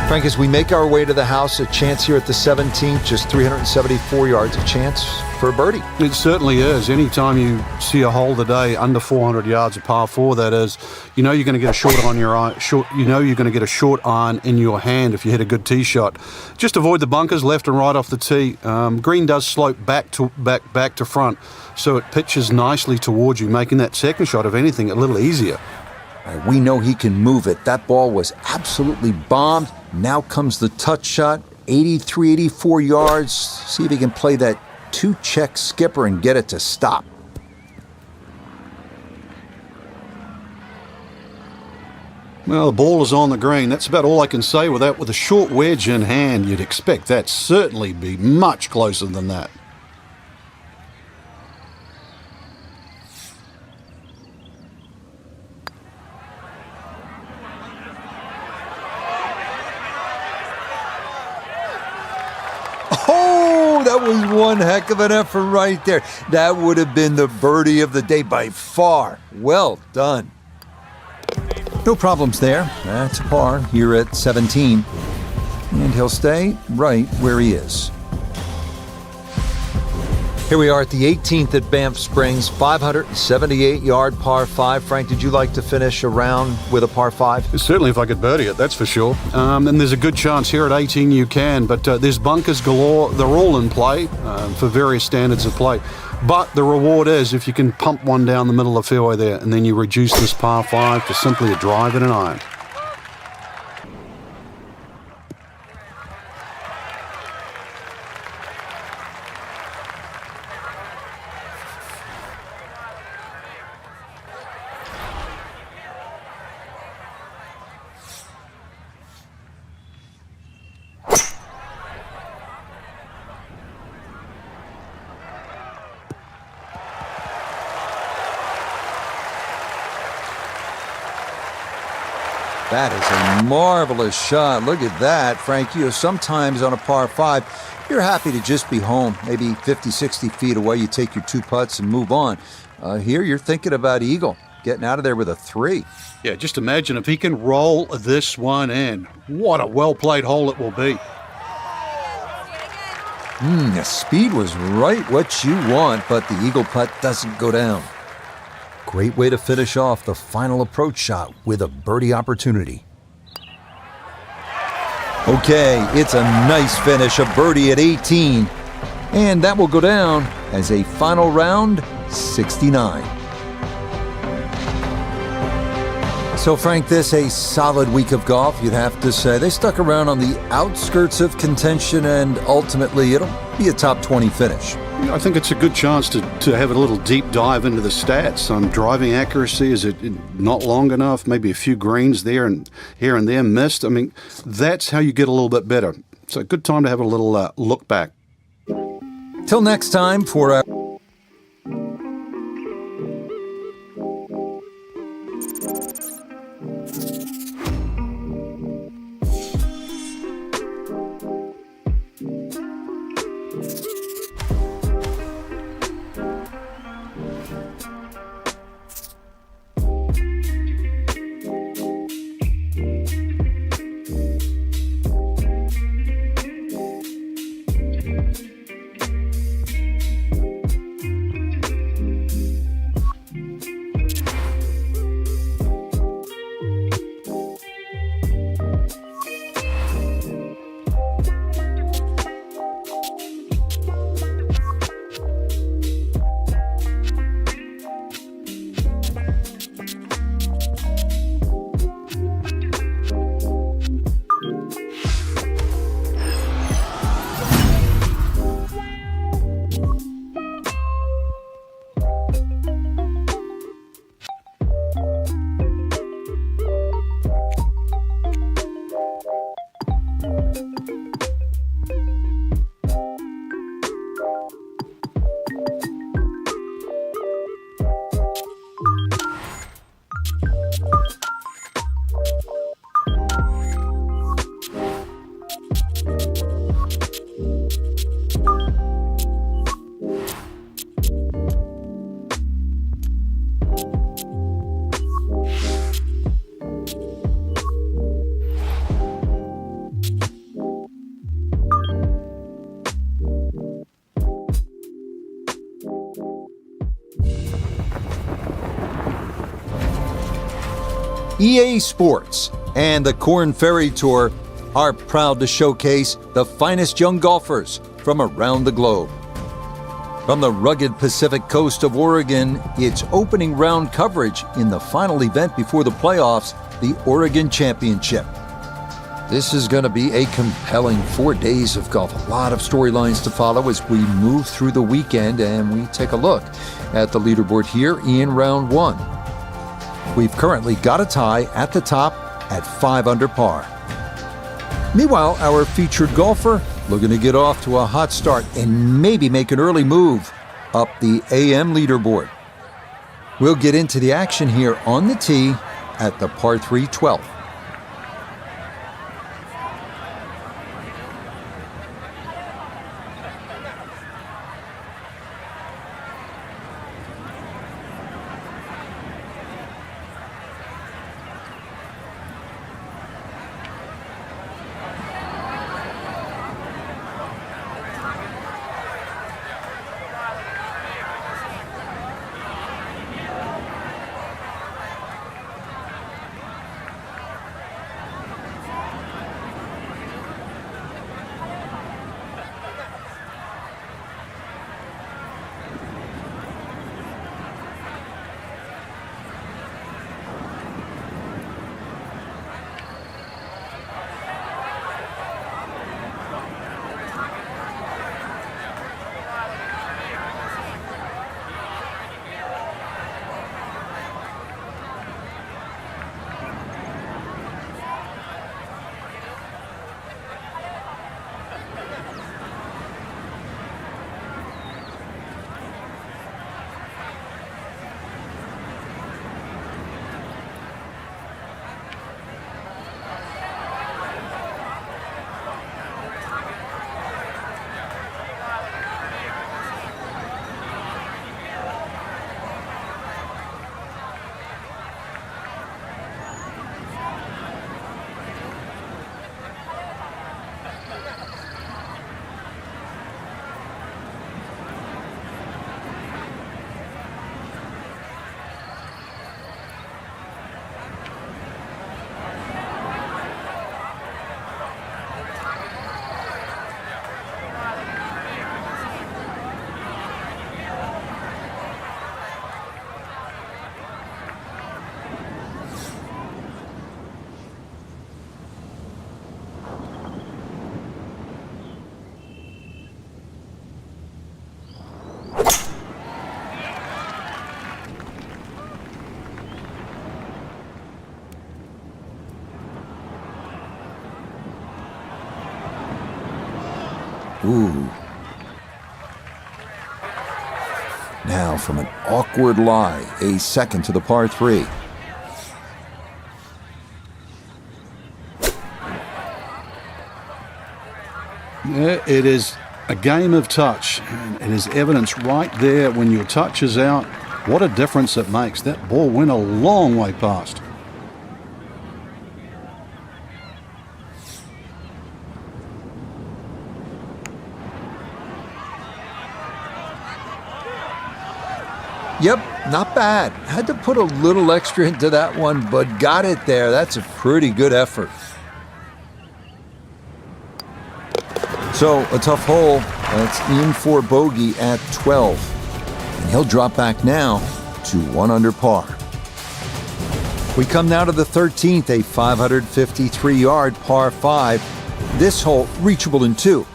Frank, as we make our way to the house, a chance here at the 17th, just 374 yards, a chance for a birdie. It certainly is. Anytime you see a hole today under 400 yards, a par 4 that is, you know you're going to get a short on your eye. You know you're going to get a short iron in your hand if you hit a good tee shot. Just avoid the bunkers left and right off the tee. Green does slope back to front, so it pitches nicely towards you, making that second shot, if anything, a little easier. We know he can move it. That ball was absolutely bombed. Now comes the touch shot, 83, 84 yards. See if he can play that 2-check skipper and get it to stop. Well, the ball is on the green. That's about all I can say with that. With a short wedge in hand, you'd expect that certainly be much closer than that. Oh, that was one heck of an effort right there. That would have been the birdie of the day by far. Well done. No problems there. That's a par here at 17. And he'll stay right where he is. Here we are at the 18th at Banff Springs, 578-yard par 5. Frank, did you like to finish a round with a par 5? Certainly if I could birdie it, that's for sure. And there's a good chance here at 18 you can, but there's bunkers galore. They're all in play for various standards of play. But the reward is if you can pump one down the middle of the fairway there, and then you reduce this par 5 to simply a drive and an iron. That is a marvelous shot. Look at that, Frank. You know, sometimes on a par 5, you're happy to just be home. Maybe 50, 60 feet away, you take your 2 putts and move on. Here, you're thinking about eagle, getting out of there with a 3. Yeah, just imagine if he can roll this one in. What a well-played hole it will be. The speed was right what you want, but the eagle putt doesn't go down. Great way to finish off the final approach shot with a birdie opportunity. Okay, it's a nice finish, a birdie at 18. And that will go down as a final round 69. So Frank, this a solid week of golf, you'd have to say. They stuck around on the outskirts of contention, and ultimately it'll be a top 20 finish. I think it's a good chance to have a little deep dive into the stats. Driving accuracy, is it not long enough? Maybe a few greens there and here and there missed. I mean, that's how you get a little bit better. So a good time to have a little look back. Till next time for EA Sports and the Korn Ferry Tour are proud to showcase the finest young golfers from around the globe. From the rugged Pacific coast of Oregon, it's opening round coverage in the final event before the playoffs, the Oregon Championship. This is going to be a compelling 4 days of golf. A lot of storylines to follow as we move through the weekend and we take a look at the leaderboard here in round one. We've currently got a tie at the top at 5 under par. Meanwhile, our featured golfer looking to get off to a hot start and maybe make an early move up the AM leaderboard. We'll get into the action here on the tee at the par 3 12th. Ooh. Now from an awkward lie, a second to the par 3. Yeah, it is a game of touch, and it is evidence right there when your touch is out. What a difference it makes. That ball went a long way past. Yep, not bad. Had to put a little extra into that one, but got it there. That's a pretty good effort. So, a tough hole. That's in for bogey at 12. And he'll drop back now to 1 under par. We come now to the 13th, a 553-yard par 5. This hole reachable in 2.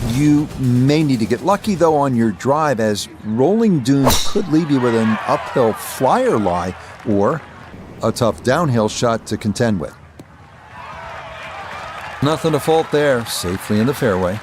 You may need to get lucky, though, on your drive, as rolling dunes could leave you with an uphill flyer lie or a tough downhill shot to contend with. Nothing to fault there, safely in the fairway.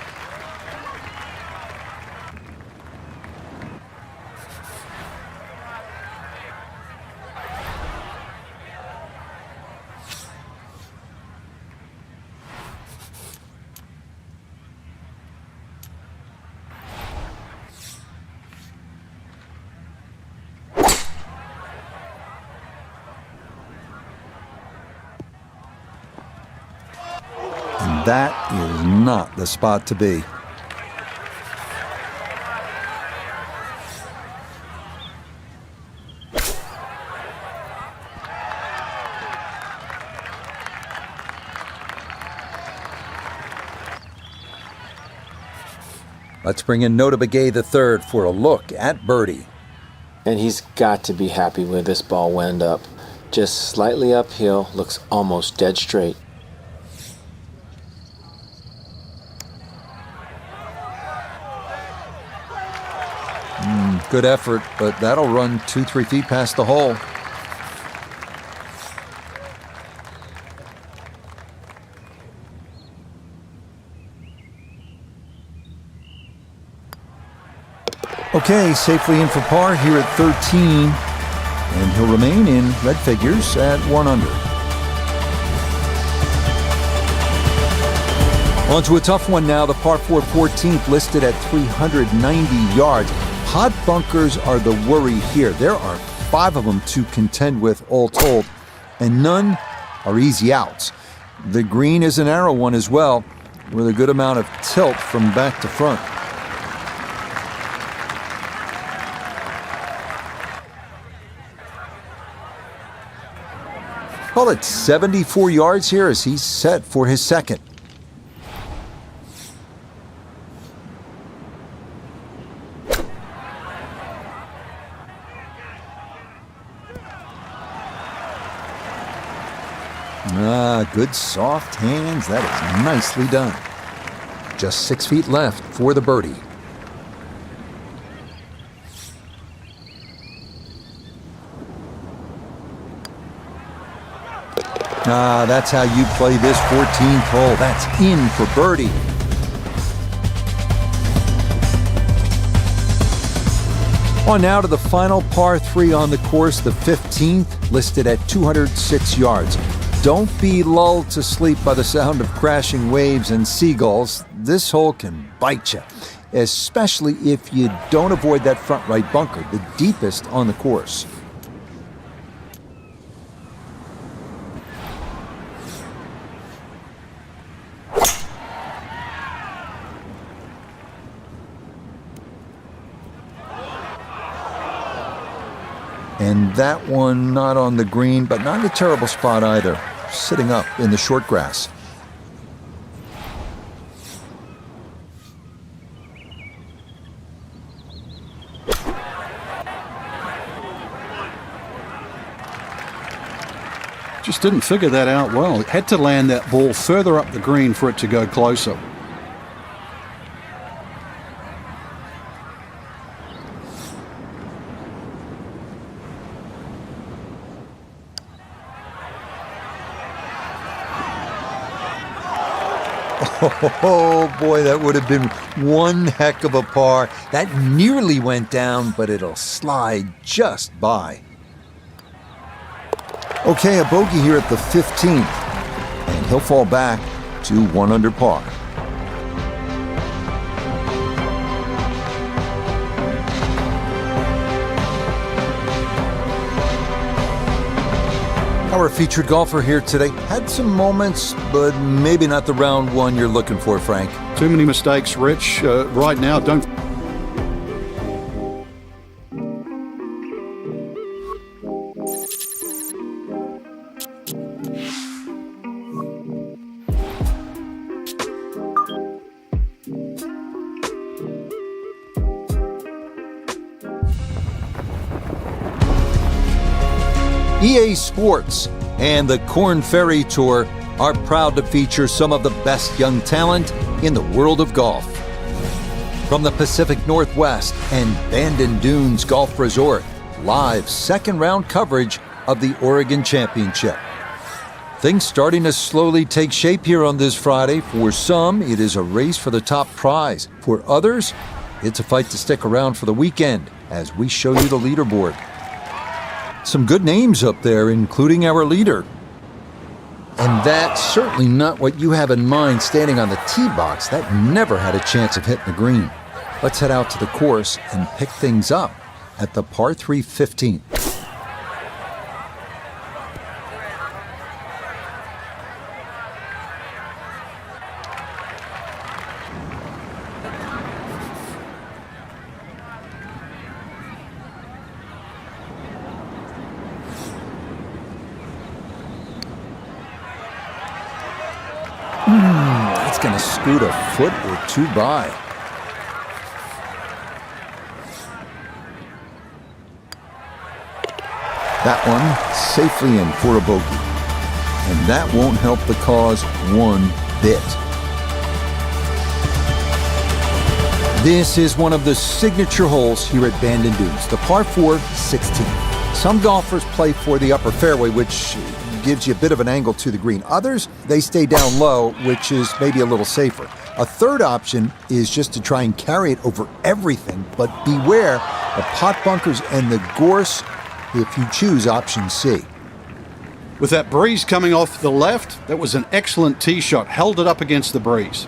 That is not the spot to be. Let's bring in Nota Begay III for a look at birdie. And he's got to be happy where this ball wound up. Just slightly uphill, looks almost dead straight. Good effort, but that'll run 2-3 feet past the hole. Okay, safely in for par here at 13, and he'll remain in red figures at 1 under. On to a tough one now, the par 4 14th listed at 390 yards. Pot bunkers are the worry here. There are 5 of them to contend with all told, and none are easy outs. The green is a narrow one as well, with a good amount of tilt from back to front. Call it 74 yards here as he's set for his second. Good soft hands. That is nicely done. Just 6 feet left for the birdie. That's how you play this 14th hole. That's in for birdie. On now to the final par 3 on the course, the 15th, listed at 206 yards. Don't be lulled to sleep by the sound of crashing waves and seagulls. This hole can bite you, especially if you don't avoid that front right bunker, the deepest on the course. And that one not on the green, but not in a terrible spot either, sitting up in the short grass. Just didn't figure that out well. It had to land that ball further up the green for it to go closer. Oh boy, that would have been one heck of a par. That nearly went down, but it'll slide just by. Okay, a bogey here at the 15th, and he'll fall back to 1 under par. Our featured golfer here today had some moments, but maybe not the round one you're looking for, Frank. Too many mistakes, Rich. Right now, don't... EA Sports and the Korn Ferry Tour are proud to feature some of the best young talent in the world of golf. From the Pacific Northwest and Bandon Dunes Golf Resort, live second-round coverage of the Oregon Championship. Things starting to slowly take shape here on this Friday. For some, it is a race for the top prize. For others, it's a fight to stick around for the weekend as we show you the leaderboard. Some good names up there, including our leader. And that's certainly not what you have in mind standing on the tee box. That never had a chance of hitting the green. Let's head out to the course and pick things up at the par 3 15th. That's going to scoot a foot or two by. That one safely in for a bogey. And that won't help the cause one bit. This is one of the signature holes here at Bandon Dunes, the par 4 16. Some golfers play for the upper fairway, which gives you a bit of an angle to the green. Others, they stay down low, which is maybe a little safer. A third option is just to try and carry it over everything, but beware the pot bunkers and the gorse if you choose option C. With that breeze coming off the left, that was an excellent tee shot. Held it up against the breeze.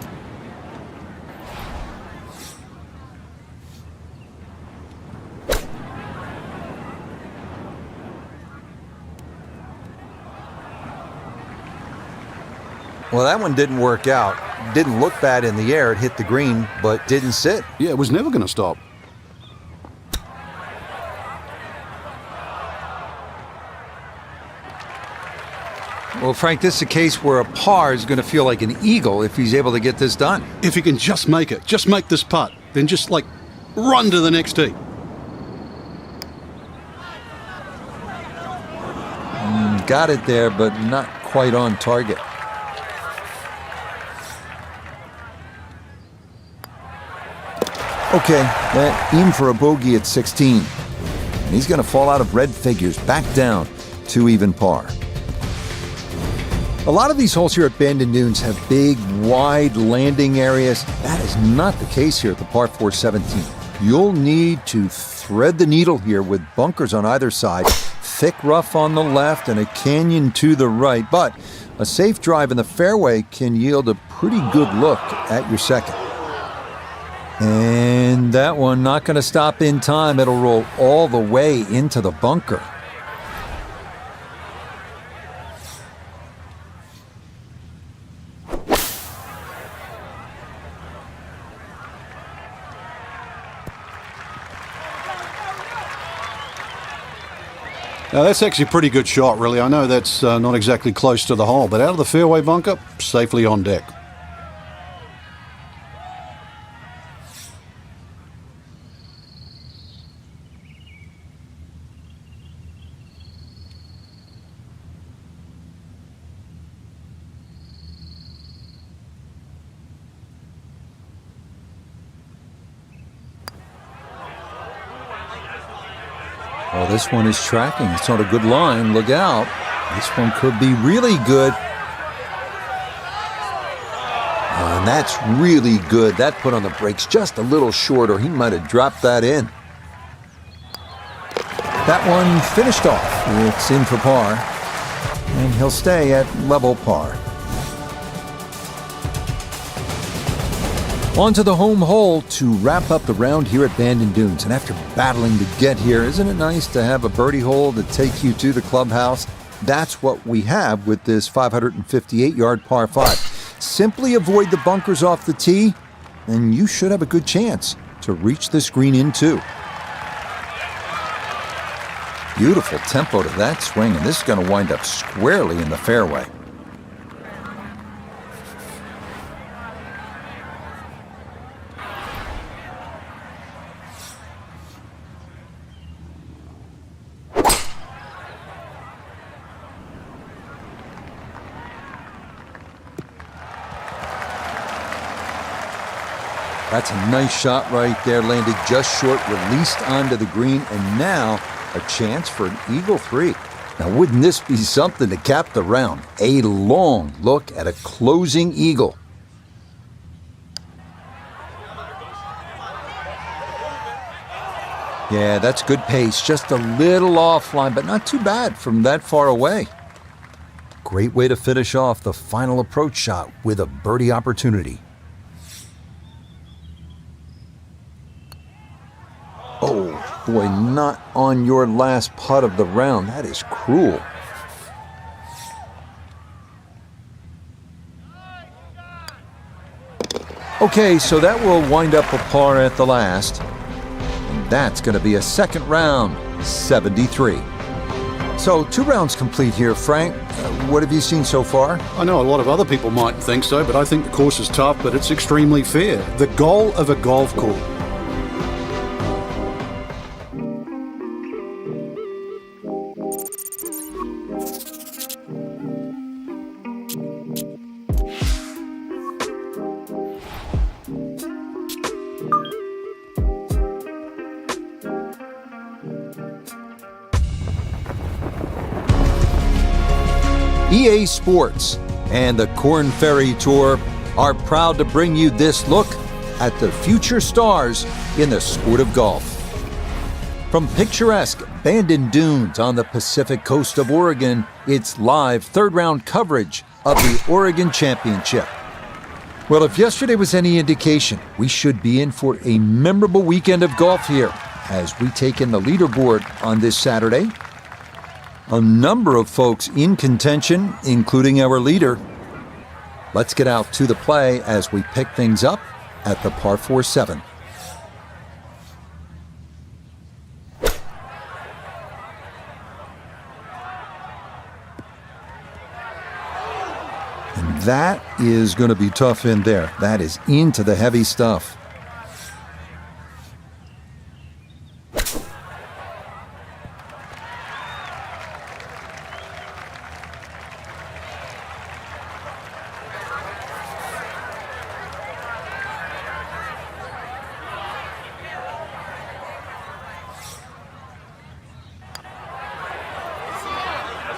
Well, that one didn't work out. Didn't look bad in the air. It hit the green, but didn't sit. Yeah, it was never going to stop. Well, Frank, this is a case where a par is going to feel like an eagle if he's able to get this done. If he can just make it, just make this putt, then just run to the next tee. Got it there, but not quite on target. Okay, that in for a bogey at 16. And he's going to fall out of red figures, back down to even par. A lot of these holes here at Bandon Dunes have big, wide landing areas. That is not the case here at the par 4 17. You'll need to thread the needle here with bunkers on either side, thick rough on the left and a canyon to the right. But a safe drive in the fairway can yield a pretty good look at your second. And that one not going to stop in time. It'll roll all the way into the bunker. Now, that's actually a pretty good shot, really. I know that's not exactly close to the hole, but out of the fairway bunker, safely on deck. Oh, this one is tracking. It's on a good line. Look out. This one could be really good. And that's really good. That put on the brakes just a little short, or he might have dropped that in. That one finished off. It's in for par. And he'll stay at level par. On to the home hole to wrap up the round here at Bandon Dunes. And after battling to get here, isn't it nice to have a birdie hole to take you to the clubhouse? That's what we have with this 558-yard par 5. Simply avoid the bunkers off the tee, and you should have a good chance to reach this green in too. Beautiful tempo to that swing, and this is going to wind up squarely in the fairway. That's a nice shot right there, landed just short, released onto the green, and now a chance for an eagle 3. Now, wouldn't this be something to cap the round? A long look at a closing eagle. Yeah, that's good pace, just a little offline, but not too bad from that far away. Great way to finish off the final approach shot with a birdie opportunity. Oh, boy, not on your last putt of the round. That is cruel. Okay, so that will wind up a par at the last. And that's going to be a second round, 73. So 2 rounds complete here, Frank. What have you seen so far? I know a lot of other people might think so, but I think the course is tough, but it's extremely fair. The goal of a golf course. EA Sports and the Corn Ferry Tour are proud to bring you this look at the future stars in the sport of golf. From picturesque Bandon Dunes on the Pacific coast of Oregon, it's live third-round coverage of the Oregon Championship. Well, if yesterday was any indication, we should be in for a memorable weekend of golf here as we take in the leaderboard on this Saturday. A number of folks in contention, including our leader. Let's get out to the play as we pick things up at the par 4-7. And that is going to be tough in there. That is into the heavy stuff.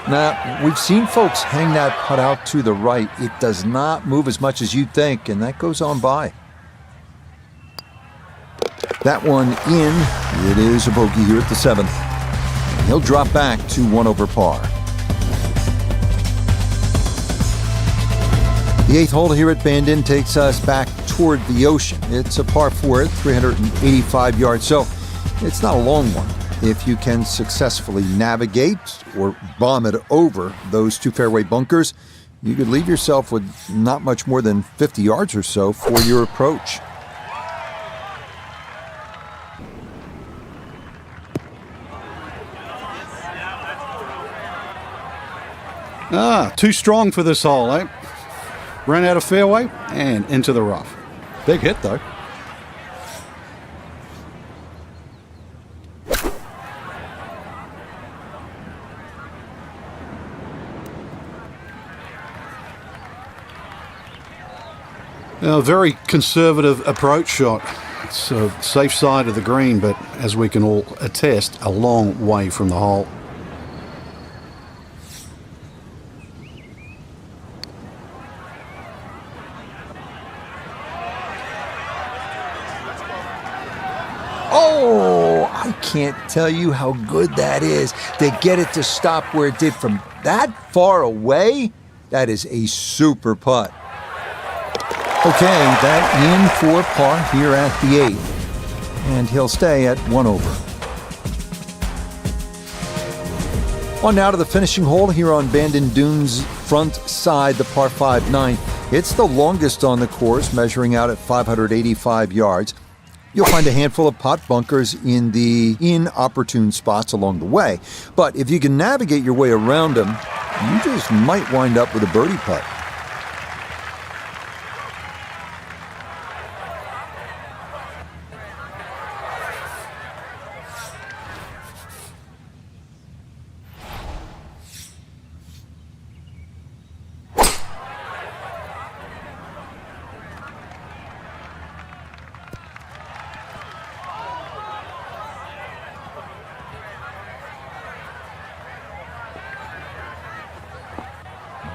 Now, we've seen folks hang that putt out to the right. It does not move as much as you'd think, and that goes on by. That one in. It is a bogey here at the 7th. And he'll drop back to 1 over par. The 8th hole here at Bandon takes us back toward the ocean. It's a par 4 at 385 yards, so it's not a long one. If you can successfully navigate or bomb it over those 2 fairway bunkers, you could leave yourself with not much more than 50 yards or so for your approach. Too strong for this hole, eh? Ran out of fairway and into the rough. Big hit, though. A very conservative approach shot. It's a safe side of the green, but as we can all attest, a long way from the hole. Oh, I can't tell you how good that is to get it to stop where it did from that far away. That is a super putt. Okay, that in for par here at the 8th, and he'll stay at 1 over. On now to the finishing hole here on Bandon Dunes' front side, the par 5 9th. It's the longest on the course, measuring out at 585 yards. You'll find a handful of pot bunkers in the inopportune spots along the way, but if you can navigate your way around them, you just might wind up with a birdie putt.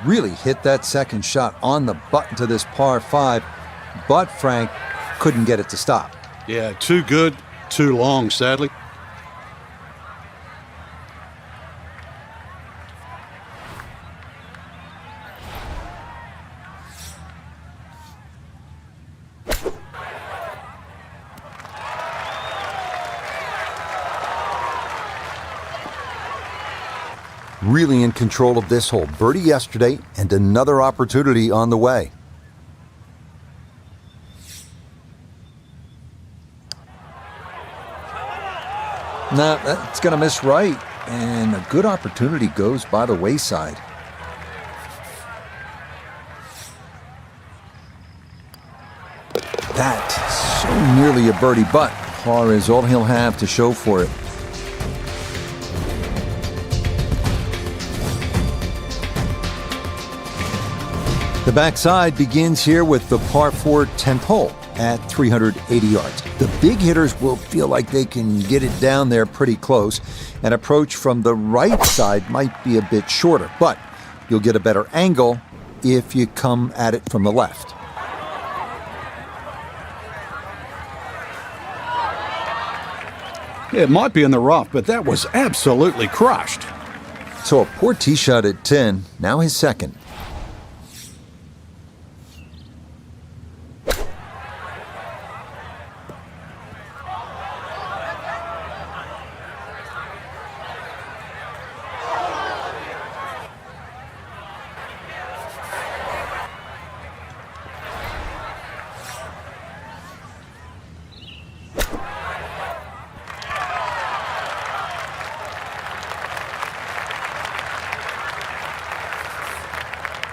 Really hit that second shot on the button to this par 5, but Frank couldn't get it to stop. Yeah, too good, too long, sadly. Really in control of this hole. Birdie yesterday and another opportunity on the way. Nah, that's going to miss right, and a good opportunity goes by the wayside. That so nearly a birdie, but par is all he'll have to show for it. The backside begins here with the par 4 10th hole at 380 yards. The big hitters will feel like they can get it down there pretty close. An approach from the right side might be a bit shorter, but you'll get a better angle if you come at it from the left. It might be in the rough, but that was absolutely crushed. So a poor tee shot at 10, now his second.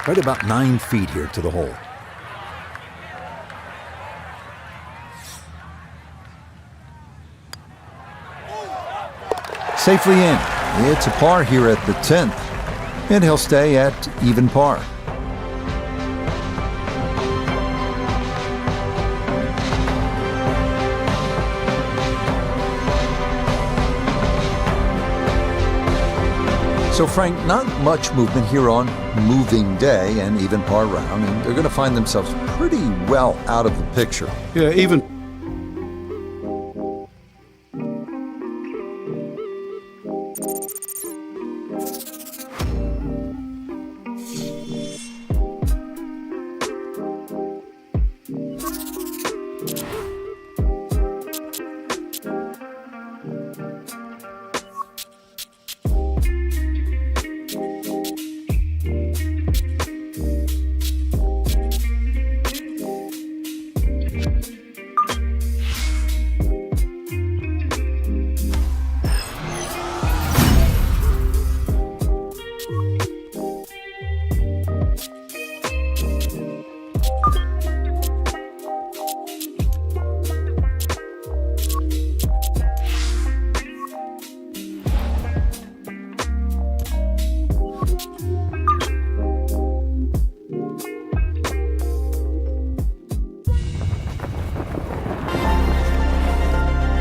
Right about 9 feet here to the hole. Safely in. It's a par here at the 10th, and he'll stay at even par. So Frank, not much movement here on moving day and even par round, and they're going to find themselves pretty well out of the picture. Yeah, even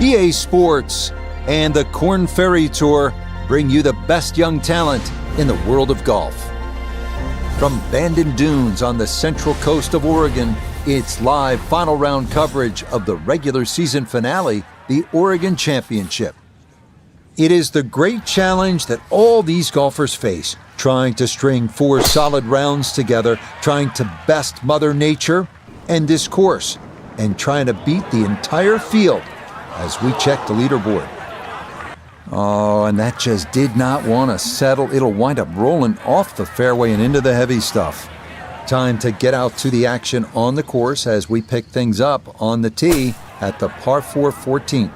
EA Sports and the Korn Ferry Tour bring you the best young talent in the world of golf. From Bandon Dunes on the central coast of Oregon, it's live final round coverage of the regular season finale, the Oregon Championship. It is the great challenge that all these golfers face, trying to string 4 solid rounds together, trying to best Mother Nature and this course, and trying to beat the entire field as we check the leaderboard. Oh, and that just did not want to settle. It'll wind up rolling off the fairway and into the heavy stuff. Time to get out to the action on the course as we pick things up on the tee at the par 4 14th.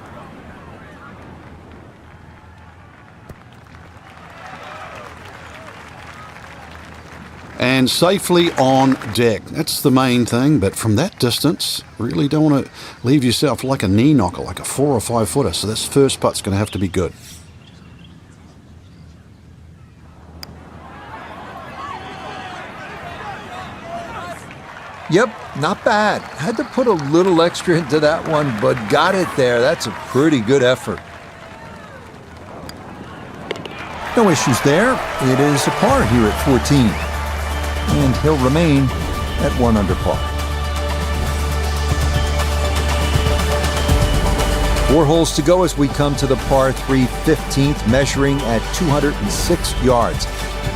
and safely on deck. That's the main thing, but from that distance, really don't want to leave yourself like a knee knocker, like a 4 or 5 footer. So this first putt's going to have to be good. Yep, not bad. Had to put a little extra into that one, but got it there. That's a pretty good effort. No issues there. It is a par here at 14. And he'll remain at 1 under par. 4 holes to go as we come to the par 3 15th, measuring at 206 yards.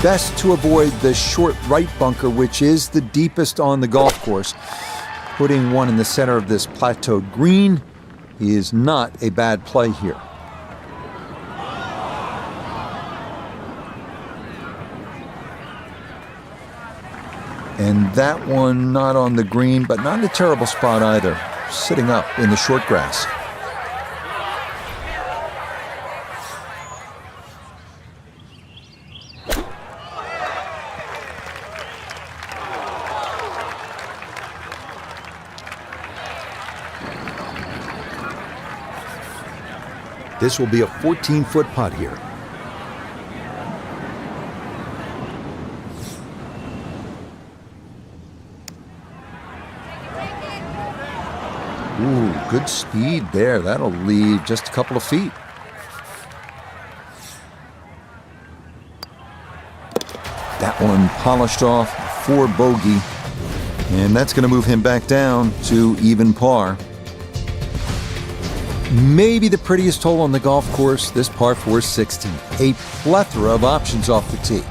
Best to avoid the short right bunker, which is the deepest on the golf course. Putting one in the center of this plateaued green is not a bad play here. And that one not on the green, but not in a terrible spot either. Sitting up in the short grass. This will be a 14-foot putt here. Ooh, good speed there. That'll leave just a couple of feet. That one polished off for bogey. And that's going to move him back down to even par. Maybe the prettiest hole on the golf course, this par 4 16. A plethora of options off the tee.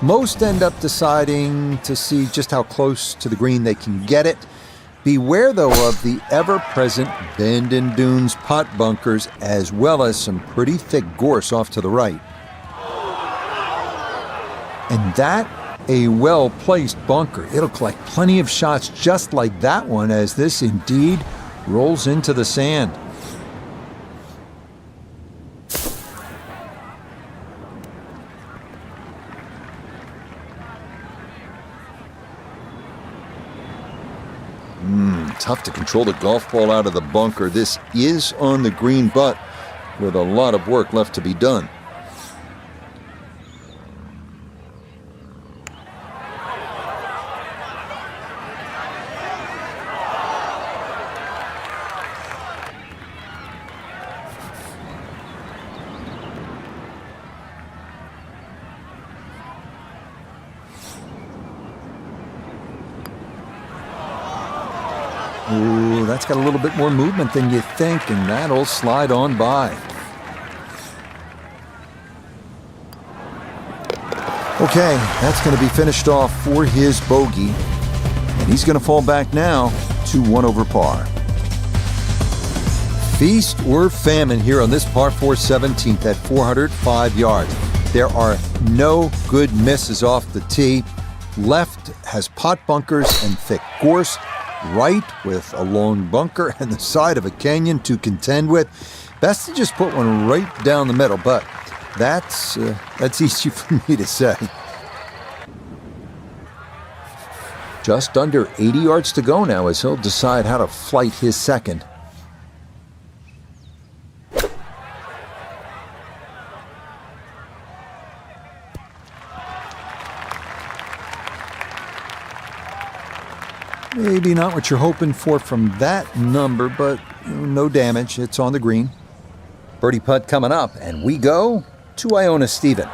Most end up deciding to see just how close to the green they can get it. Beware, though, of the ever-present bend and dunes putt bunkers, as well as some pretty thick gorse off to the right. And that, a well-placed bunker. It'll collect plenty of shots just like that one, as this indeed rolls into the sand. Tough to control the golf ball out of the bunker. This is on the green, but with a lot of work left to be done. Ooh, that's got a little bit more movement than you think, and that'll slide on by. Okay, that's going to be finished off for his bogey, and he's going to fall back now to 1 over par. Feast or famine here on this par 4 17th at 405 yards. There are no good misses off the tee. Left has pot bunkers and thick gorse. Right with a long bunker and the side of a canyon to contend with. Best to just put one right down the middle, but that's easy for me to say. Just under 80 yards to go now as he'll decide how to flight his second. Maybe not what you're hoping for from that number, but no damage. It's on the green. Birdie putt coming up, and we go to Iona Stephen.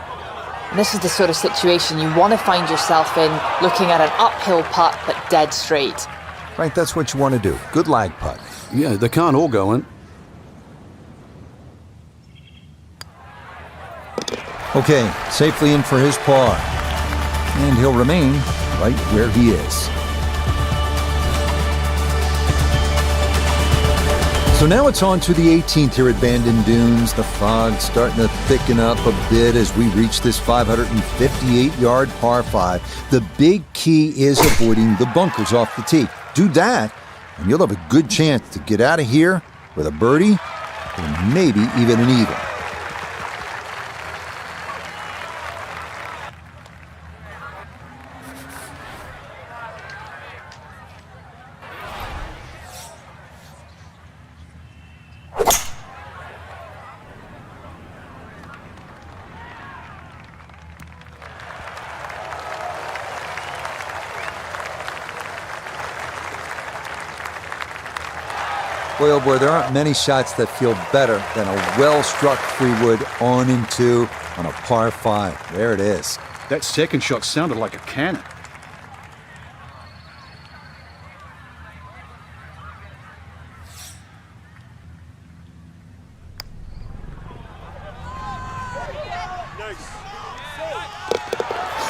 This is the sort of situation you want to find yourself in, looking at an uphill putt but dead straight. Right, that's what you want to do. Good lag putt. Yeah, they can't all go in. Okay, safely in for his par. And he'll remain right where he is. So now it's on to the 18th here at Bandon Dunes. The fog's starting to thicken up a bit as we reach this 558-yard par 5. The big key is avoiding the bunkers off the tee. Do that, and you'll have a good chance to get out of here with a birdie or maybe even an eagle. Boy, oh boy, there aren't many shots that feel better than a well-struck three-wood on and two on a par 5. There it is. That second shot sounded like a cannon.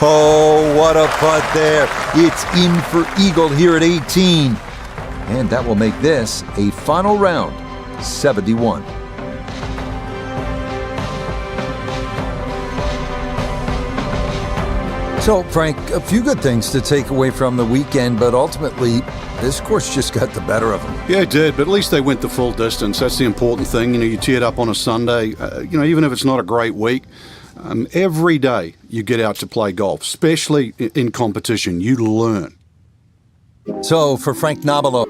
Oh, what a putt there. It's in for eagle here at 18. And that will make this a final round, 71. So, Frank, a few good things to take away from the weekend, but ultimately, this course just got the better of them. Yeah, it did, but at least they went the full distance. That's the important thing. You know, you tee it up on a Sunday, even if it's not a great week, every day you get out to play golf, especially in competition. You learn. So, for Frank Nobilo,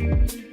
Bye.